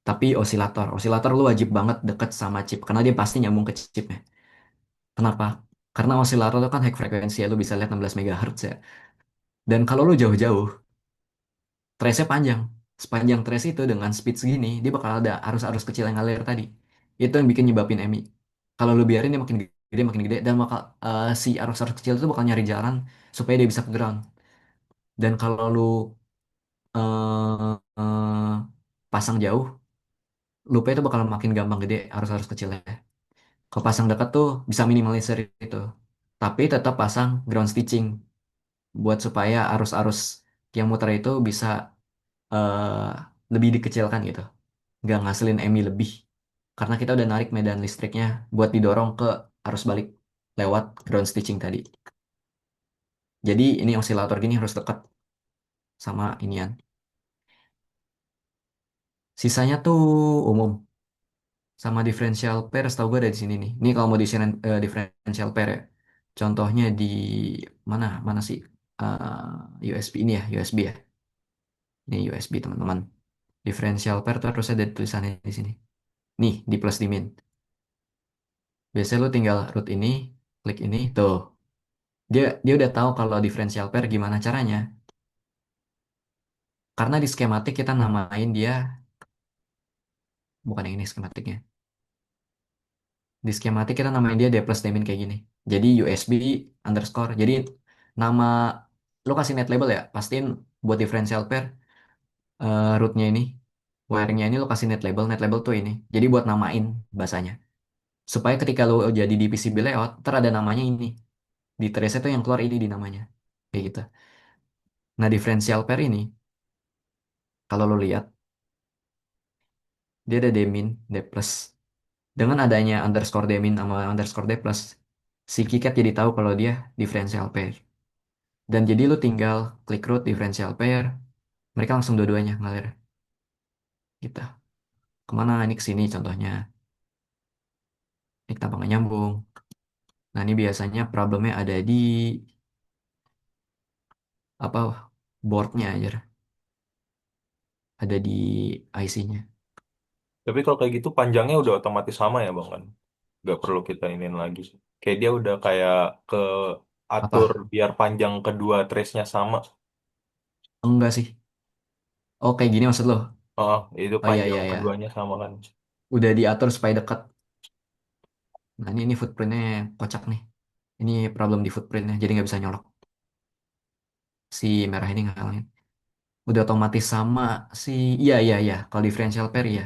Tapi osilator. Osilator lu wajib banget deket sama chip. Karena dia pasti nyambung ke chipnya. Kenapa? Karena osilator itu kan high frekuensi ya. Lu bisa lihat 16 MHz ya. Dan kalau lu jauh-jauh, trace-nya panjang. Sepanjang trace itu dengan speed segini, dia bakal ada arus-arus kecil yang ngalir tadi. Itu yang bikin nyebabin EMI. Kalau lu biarin dia makin gede, dan bakal si arus-arus kecil itu bakal nyari jalan supaya dia bisa ke ground. Dan kalau lu pasang jauh, loopnya itu bakal makin gampang gede, arus-arus kecilnya. Kalau pasang dekat tuh bisa minimalisir itu. Tapi tetap pasang ground stitching buat supaya arus-arus yang muter itu bisa eh, lebih dikecilkan gitu. Nggak ngasilin EMI lebih. Karena kita udah narik medan listriknya buat didorong ke arus balik lewat ground stitching tadi. Jadi ini osilator gini harus dekat sama inian. Sisanya tuh umum. Sama differential pair setahu gue ada di sini nih. Ini kalau mau di differential pair ya. Contohnya di mana mana sih? USB ini ya, USB ya. Ini USB teman-teman. Differential pair tuh harusnya ada tulisannya di sini. Nih, di plus di min. Biasanya lu tinggal root ini, klik ini, tuh. Dia udah tahu kalau differential pair gimana caranya. Karena di skematik kita namain dia, bukan yang ini skematiknya. Di skematik kita namain dia D plus D min kayak gini. Jadi USB underscore. Jadi nama lo kasih net label ya. Pastiin buat differential pair rootnya ini, wiringnya ini lo kasih net label. Net label tuh ini. Jadi buat namain bahasanya. Supaya ketika lo jadi di PCB layout, ntar ada namanya ini. Di trace itu yang keluar ini di namanya. Kayak gitu. Nah differential pair ini, kalau lo lihat, dia ada D min, D plus. Dengan adanya underscore D min sama underscore D plus, si Kiket jadi tahu kalau dia differential pair. Dan jadi lu tinggal klik root differential pair, mereka langsung dua-duanya ngalir gitu. Kemana ini ke sini contohnya, ini kenapa nggak nyambung. Nah ini biasanya problemnya ada di apa boardnya aja, ada di IC-nya. Tapi kalau kayak gitu panjangnya udah otomatis sama ya bang kan? Nggak perlu kita iniin lagi sih. Kayak dia udah kayak ke atur Apa? biar panjang kedua trace-nya sama. Enggak sih. Oh kayak gini maksud lo? Oh, itu Oh iya panjang iya iya. keduanya sama kan. Udah diatur supaya dekat. Nah ini footprintnya kocak nih. Ini problem di footprintnya, jadi nggak bisa nyolok. Si merah ini ngalangin. Udah otomatis sama si, iya iya iya. Kalau differential pair ya.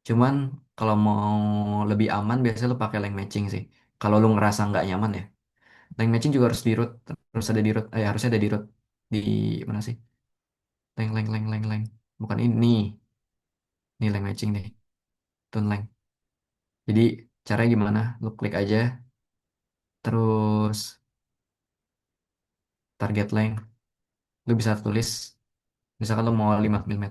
Cuman kalau mau lebih aman biasanya lu pakai link matching sih. Kalau lu ngerasa nggak nyaman ya. Link matching juga harus di root, harus ada di root, harusnya ada di root di mana sih? Link. Bukan ini. Ini link matching nih. Tune link. Jadi caranya gimana? Lu klik aja, terus target length. Lu bisa tulis, misalkan lu mau 5 mm.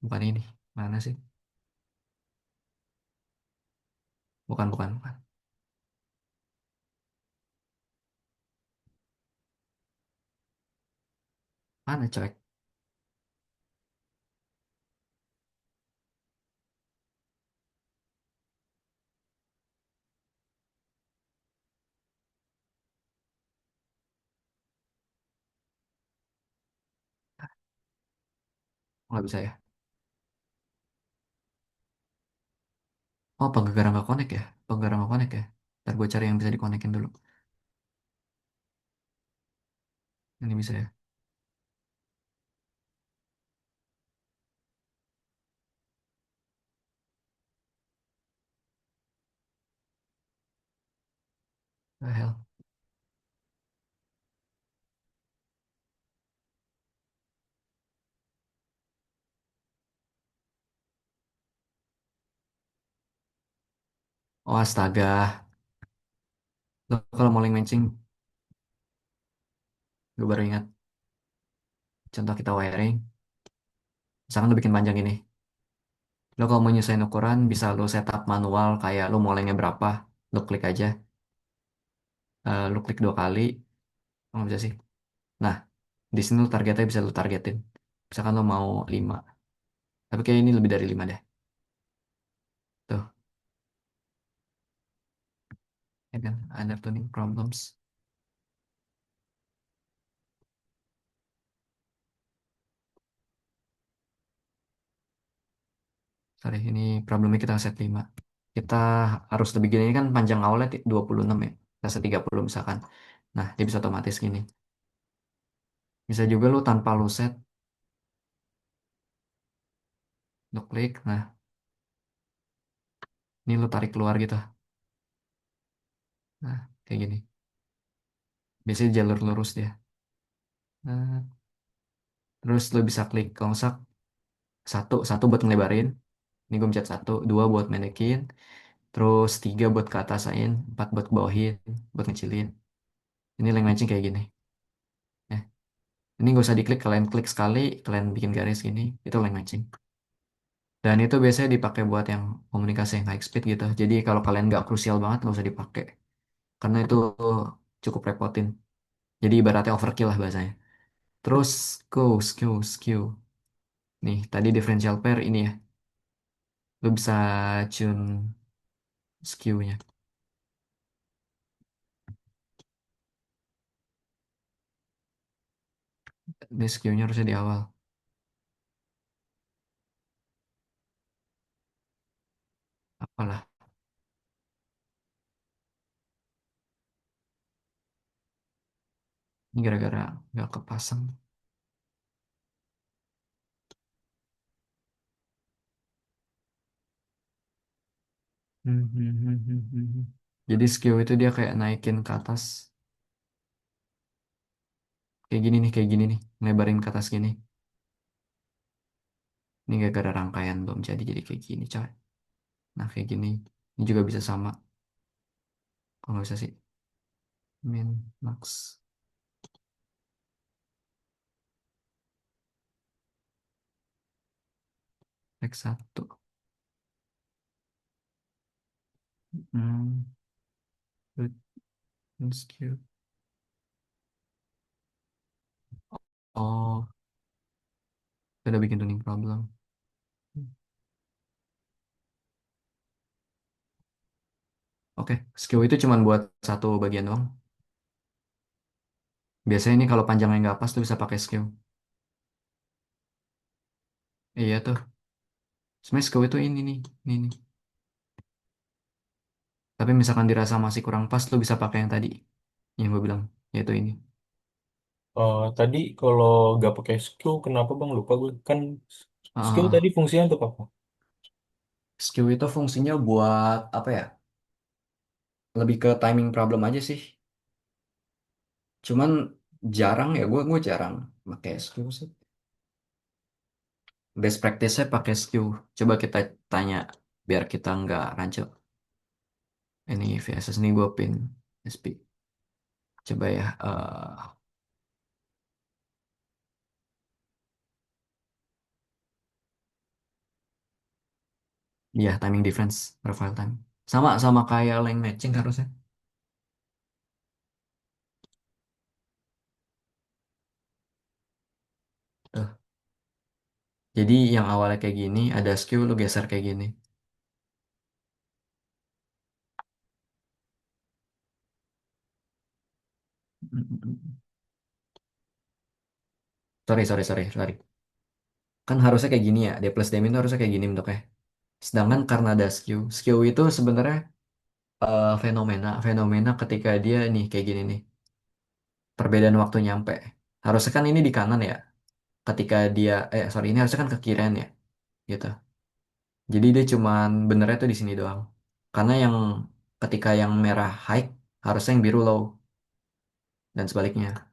Bukan ini. Mana sih? Bukan. Mana coy? Nggak bisa ya. Oh, Pagagara nggak connect ya? Pagagara nggak connect ya? Ntar gue cari yang bisa dikonekin dulu. Ini bisa ya? The hell? Oh astaga. Lo kalau mau link matching, gue baru ingat. Contoh kita wiring. Misalkan lo bikin panjang ini. Lo kalau mau nyesuaiin ukuran, bisa lo setup manual kayak lo mau linknya berapa. Lo klik aja. Lo klik 2 kali. Oh, nggak bisa sih. Nah, di sini lo targetnya bisa lo targetin. Misalkan lo mau 5. Tapi kayak ini lebih dari 5 deh. Tuh, ya kan? Ada tuning problems. Sorry, ini problemnya kita set 5. Kita harus lebih gini, ini kan panjang awalnya 26 ya. Kita set 30 misalkan. Nah, dia bisa otomatis gini. Bisa juga lu tanpa lu set, lu klik, nah ini lu tarik keluar gitu. Nah, kayak gini. Biasanya jalur lurus dia. Nah, terus lu bisa klik kongsak satu, satu buat ngelebarin. Ini gue mencet satu, dua buat mendekin, terus tiga buat ke atasain, empat buat ke bawahin, buat ngecilin. Ini link matching kayak gini. Ya. Ini gak usah diklik, kalian klik sekali, kalian bikin garis gini, itu link matching. Dan itu biasanya dipakai buat yang komunikasi yang high speed gitu. Jadi kalau kalian nggak krusial banget, nggak usah dipakai. Karena itu cukup repotin. Jadi ibaratnya overkill lah bahasanya. Terus skew. Nih, tadi differential pair ini ya. Lu bisa tune skew-nya. Ini skew-nya harusnya di awal. Apalah. Ini gara-gara nggak kepasang. Hmm. Jadi skew itu dia kayak naikin ke atas. Kayak gini nih, kayak gini nih. Ngelebarin ke atas gini. Ini gara-gara rangkaian belum jadi kayak gini coy. Nah kayak gini. Ini juga bisa sama. Kalau nggak bisa sih. Min, max, X satu. Hmm. Root skew. Oh, udah bikin tuning problem. Oke, skew itu cuma buat satu bagian doang. Biasanya ini kalau panjangnya nggak pas tuh bisa pakai skew. Iya tuh. Sebenarnya skew itu ini nih. Ini nih. Tapi misalkan dirasa masih kurang pas, lu bisa pakai yang tadi. Yang gue bilang. Yaitu ini. Tadi kalau nggak pakai skill, kenapa bang? Lupa gue. Kan skill tadi Ah, fungsinya untuk apa? skew itu fungsinya buat apa ya? Lebih ke timing problem aja sih. Cuman jarang ya, gue jarang pakai skew sih. Best practice-nya pakai skew. Coba kita tanya biar kita nggak rancu. Ini VSS nih gue pin SP. Coba ya. Ya timing difference profile time. Sama sama kayak lane matching harusnya. Tuh. Jadi yang awalnya kayak gini ada skew lu geser kayak gini. Sorry. Kan harusnya kayak gini ya. D plus D min itu harusnya kayak gini bentuknya. Sedangkan karena ada skew. Skew itu sebenarnya fenomena ketika dia nih kayak gini nih. Perbedaan waktu nyampe. Harusnya kan ini di kanan ya. Ketika dia sorry ini harusnya kan ke kirian ya. Gitu. Jadi dia cuman benernya tuh di sini doang. Karena yang ketika yang merah high harusnya yang biru low dan sebaliknya.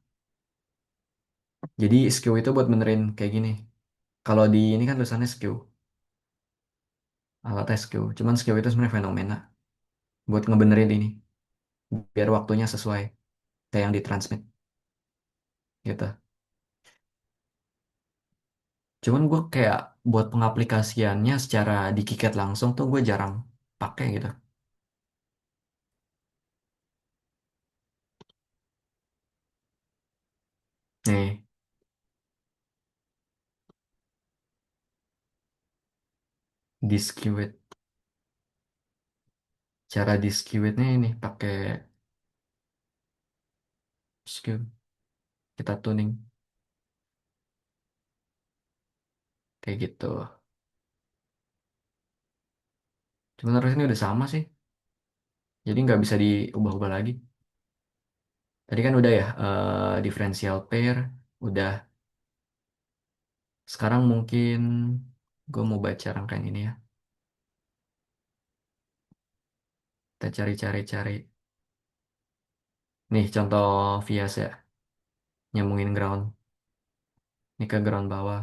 Jadi skew itu buat benerin kayak gini. Kalau di ini kan tulisannya skew, alatnya skew. Cuman skew itu sebenarnya fenomena buat ngebenerin ini biar waktunya sesuai kayak yang ditransmit gitu. Cuman gue kayak buat pengaplikasiannya secara di KiCad langsung tuh gue jarang pakai gitu. Nih, di skew it. Cara di skew it-nya ini pakai skew. Kita tuning kayak gitu. Cuman harusnya ini udah sama sih. Jadi nggak bisa diubah-ubah lagi. Tadi kan udah ya differential pair. Udah. Sekarang mungkin gue mau baca rangkaian ini ya. Kita cari-cari-cari. Nih contoh Vias ya. Nyambungin ground. Ini ke ground bawah.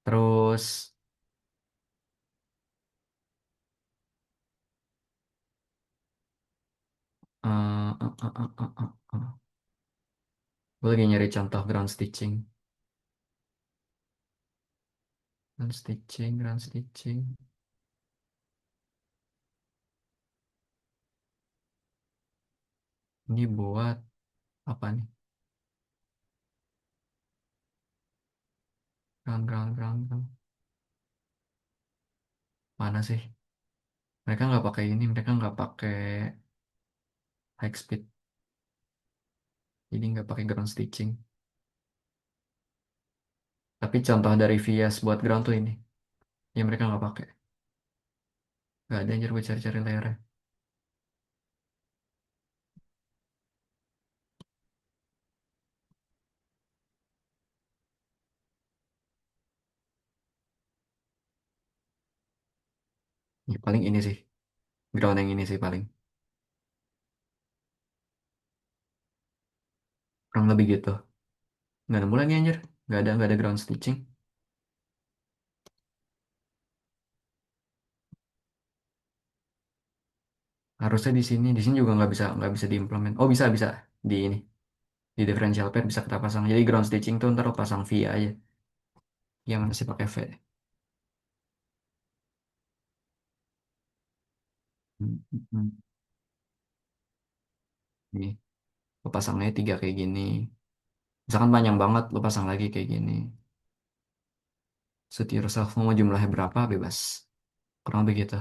Terus gue lagi nyari contoh ground stitching. Ground stitching, ground stitching. Ini buat apa nih? Ground. Mana sih? Mereka nggak pakai ini, mereka nggak pakai high speed. Jadi nggak pakai ground stitching. Tapi contoh dari Vias buat ground tuh ini. Ya mereka nggak pakai. Nggak ada anjir gue cari-cari layarnya. Ya, paling ini sih. Ground yang ini sih paling. Kurang lebih gitu. Nggak nemu lagi anjir. Nggak ada ground stitching. Harusnya di sini juga nggak bisa diimplement. Oh bisa di ini di differential pair bisa kita pasang. Jadi ground stitching tuh ntar lo pasang via aja. Yang masih pakai V. Hmm. Nih, lo pasangnya tiga kayak gini. Misalkan panjang banget, lo pasang lagi kayak gini. Suit yourself mau jumlahnya berapa bebas. Kurang begitu.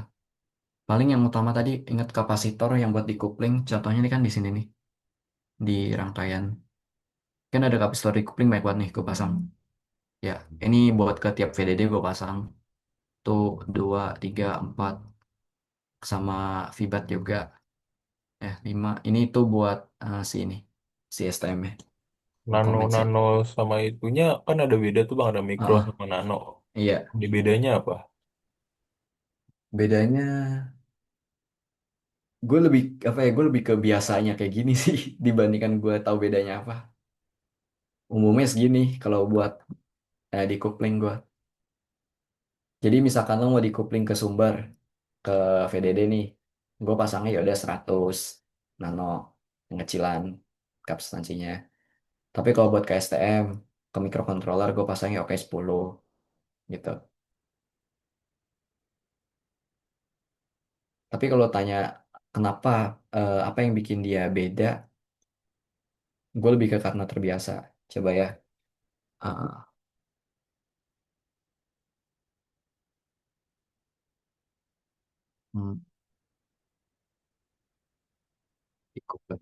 Paling yang utama tadi ingat kapasitor yang buat decoupling. Contohnya ini kan di sini nih di rangkaian. Kan ada kapasitor decoupling banyak banget nih gue pasang. Ya, ini buat ke tiap VDD gue pasang. Tuh 2, 3, 4 sama Vibat juga. 5. Ini tuh buat si ini. Si STM-nya. Nano Incomage ya. nano sama itunya kan ada beda tuh bang, ada mikro Heeh, sama nano. iya. Di bedanya apa? Bedanya gue lebih apa ya? Gue lebih ke biasanya kayak gini sih dibandingkan gue tahu bedanya apa. Umumnya segini kalau buat decoupling gue. Jadi misalkan lo mau decoupling ke sumber ke VDD nih, gue pasangnya ya udah 100 nano yang kecilan kapasitansinya. Tapi kalau buat ke STM, ke microcontroller gue pasangnya oke 10 gitu. Tapi kalau tanya kenapa apa yang bikin dia beda, gue lebih ke karena terbiasa. Coba ya. Ah, hmm, decoupler.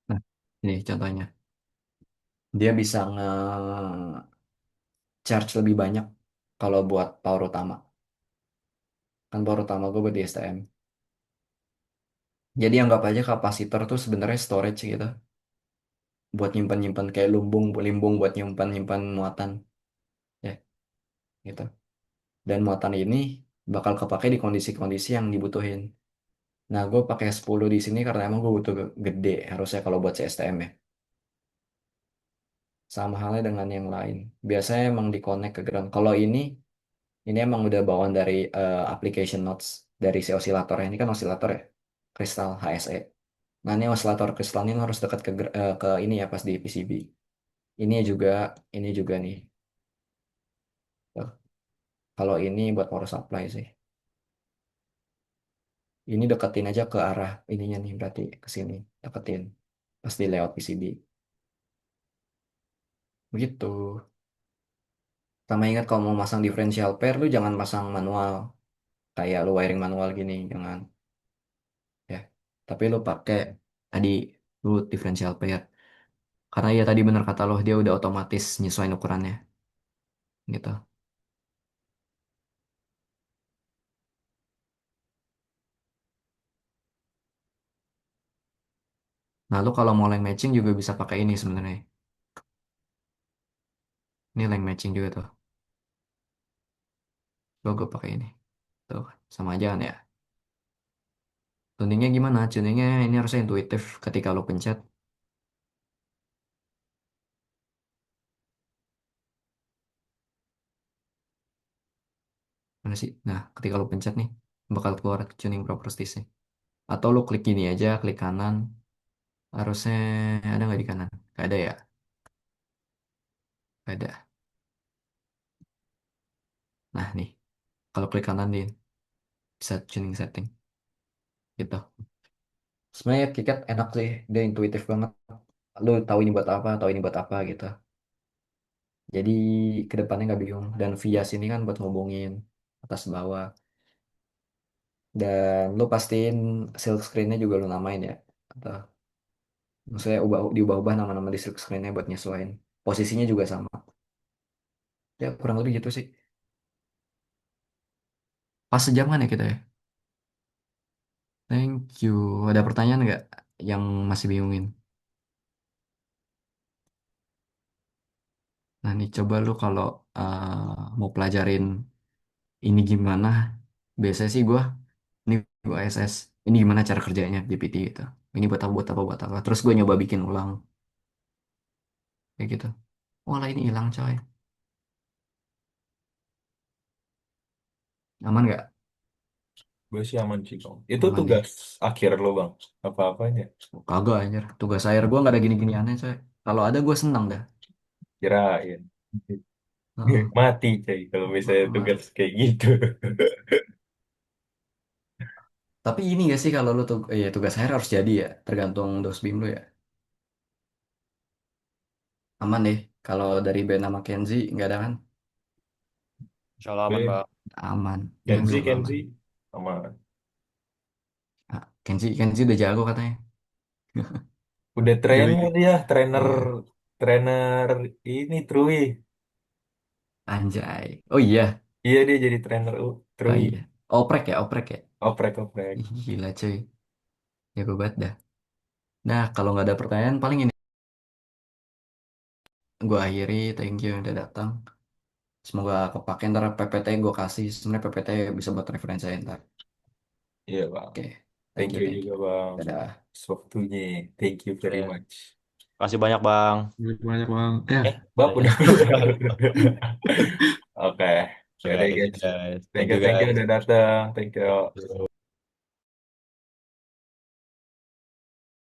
Nah, ini contohnya. Dia bisa nge-charge lebih banyak kalau buat power utama. Kan power utama gue buat di STM. Jadi anggap aja kapasitor tuh sebenarnya storage gitu. Buat nyimpan-nyimpan kayak limbung buat nyimpan-nyimpan muatan. Ya, gitu. Dan muatan ini bakal kepake di kondisi-kondisi yang dibutuhin. Nah, gue pakai 10 di sini karena emang gue butuh gede harusnya kalau buat CSTM ya. Sama halnya dengan yang lain. Biasanya emang di-connect ke ground. Kalau ini emang udah bawaan dari application notes dari si osilator. Ini kan osilator ya, kristal HSE. Nah, ini osilator kristal ini harus dekat ke ini ya pas di PCB. Ini juga, ini juga nih. Tuh. Kalau ini buat power supply sih. Ini deketin aja ke arah ininya nih berarti ke sini. Deketin. Pas di layout PCB. Begitu. Sama ingat kalau mau masang differential pair lu jangan pasang manual. Kayak lu wiring manual gini. Jangan. tapi lu pakai tadi lu differential pair. Karena ya tadi bener kata lo, dia udah otomatis nyesuaiin ukurannya gitu. Nah, lu kalau mau length matching juga bisa pakai ini sebenarnya. Ini length matching juga tuh. Gue pakai ini. Tuh, sama aja kan ya. Tuningnya gimana? Tuningnya ini harusnya intuitif ketika lo pencet. Mana sih? Nah, ketika lo pencet nih, bakal keluar tuning properties-nya. Atau lo klik gini aja, klik kanan. Harusnya ada nggak di kanan? Nggak ada ya? Nggak ada. Nah, nih. Kalau klik kanan di set tuning setting. Gitu. Sebenarnya KiCad enak sih. Dia intuitif banget. Lo tahu ini buat apa, tahu ini buat apa gitu. Jadi kedepannya nggak bingung. Dan via sini kan buat ngubungin atas bawah. Dan lo pastiin silk screen-nya juga lo namain ya. Atau maksudnya diubah-ubah nama-nama di silk screen-nya buat nyesuaiin. Posisinya juga sama. Ya kurang lebih gitu sih. Pas sejam kan ya kita ya. Thank you. Ada pertanyaan nggak yang masih bingungin? Nah nih coba lu kalau mau pelajarin ini gimana. Biasanya sih ini gue SS. Ini gimana cara kerjanya GPT gitu. Ini buat apa, buat apa, buat apa. Terus gue nyoba bikin ulang. Kayak gitu. Walah ini hilang coy. Aman nggak? Gue sih aman sih bang. Itu Aman nih. tugas akhir lo bang. Apa-apanya? Oh, kagak anjir. Tugas akhir gue nggak ada gini-gini aneh coy. Kalau ada gue senang dah. Kirain. Heeh. Mati cuy kalau misalnya Heeh. tugas kayak gitu. Tapi ini gak sih kalau lu tuh ya tugas akhir harus jadi ya, tergantung dos bim lu ya. Aman deh. Kalau dari band sama Kenzi nggak ada kan? Insya Allah aman, Oke. Bang. Aman. Ya Kenzi, insya Allah aman. Kenzi. Sama. Ah, Kenzi udah jago katanya. Udah Dia trainer bikin. dia. Trainer. Iya. Trainer ini Trui. Anjay. Oh iya. Iya dia jadi trainer Oh Trui. iya. Oprek ya, oprek ya. Oprek, oprek. Ih, gila cuy. Jago banget dah. Nah, kalau nggak ada pertanyaan paling ini gue akhiri. Thank you yang udah datang. Semoga kepake ntar PPT gue kasih. Sebenarnya PPT bisa buat referensi ntar. Iya bang. Oke. Thank Thank you, you thank juga you. bang. Dadah. Waktunya. Thank you very Oke. much. Kasih banyak, Bang. Banyak bang. Ya, Bang Ya, udah ya. keluar. Oke. Ya Oke, udah thank you, guys. guys. Thank Thank you, you, thank you guys. udah datang. Thank you.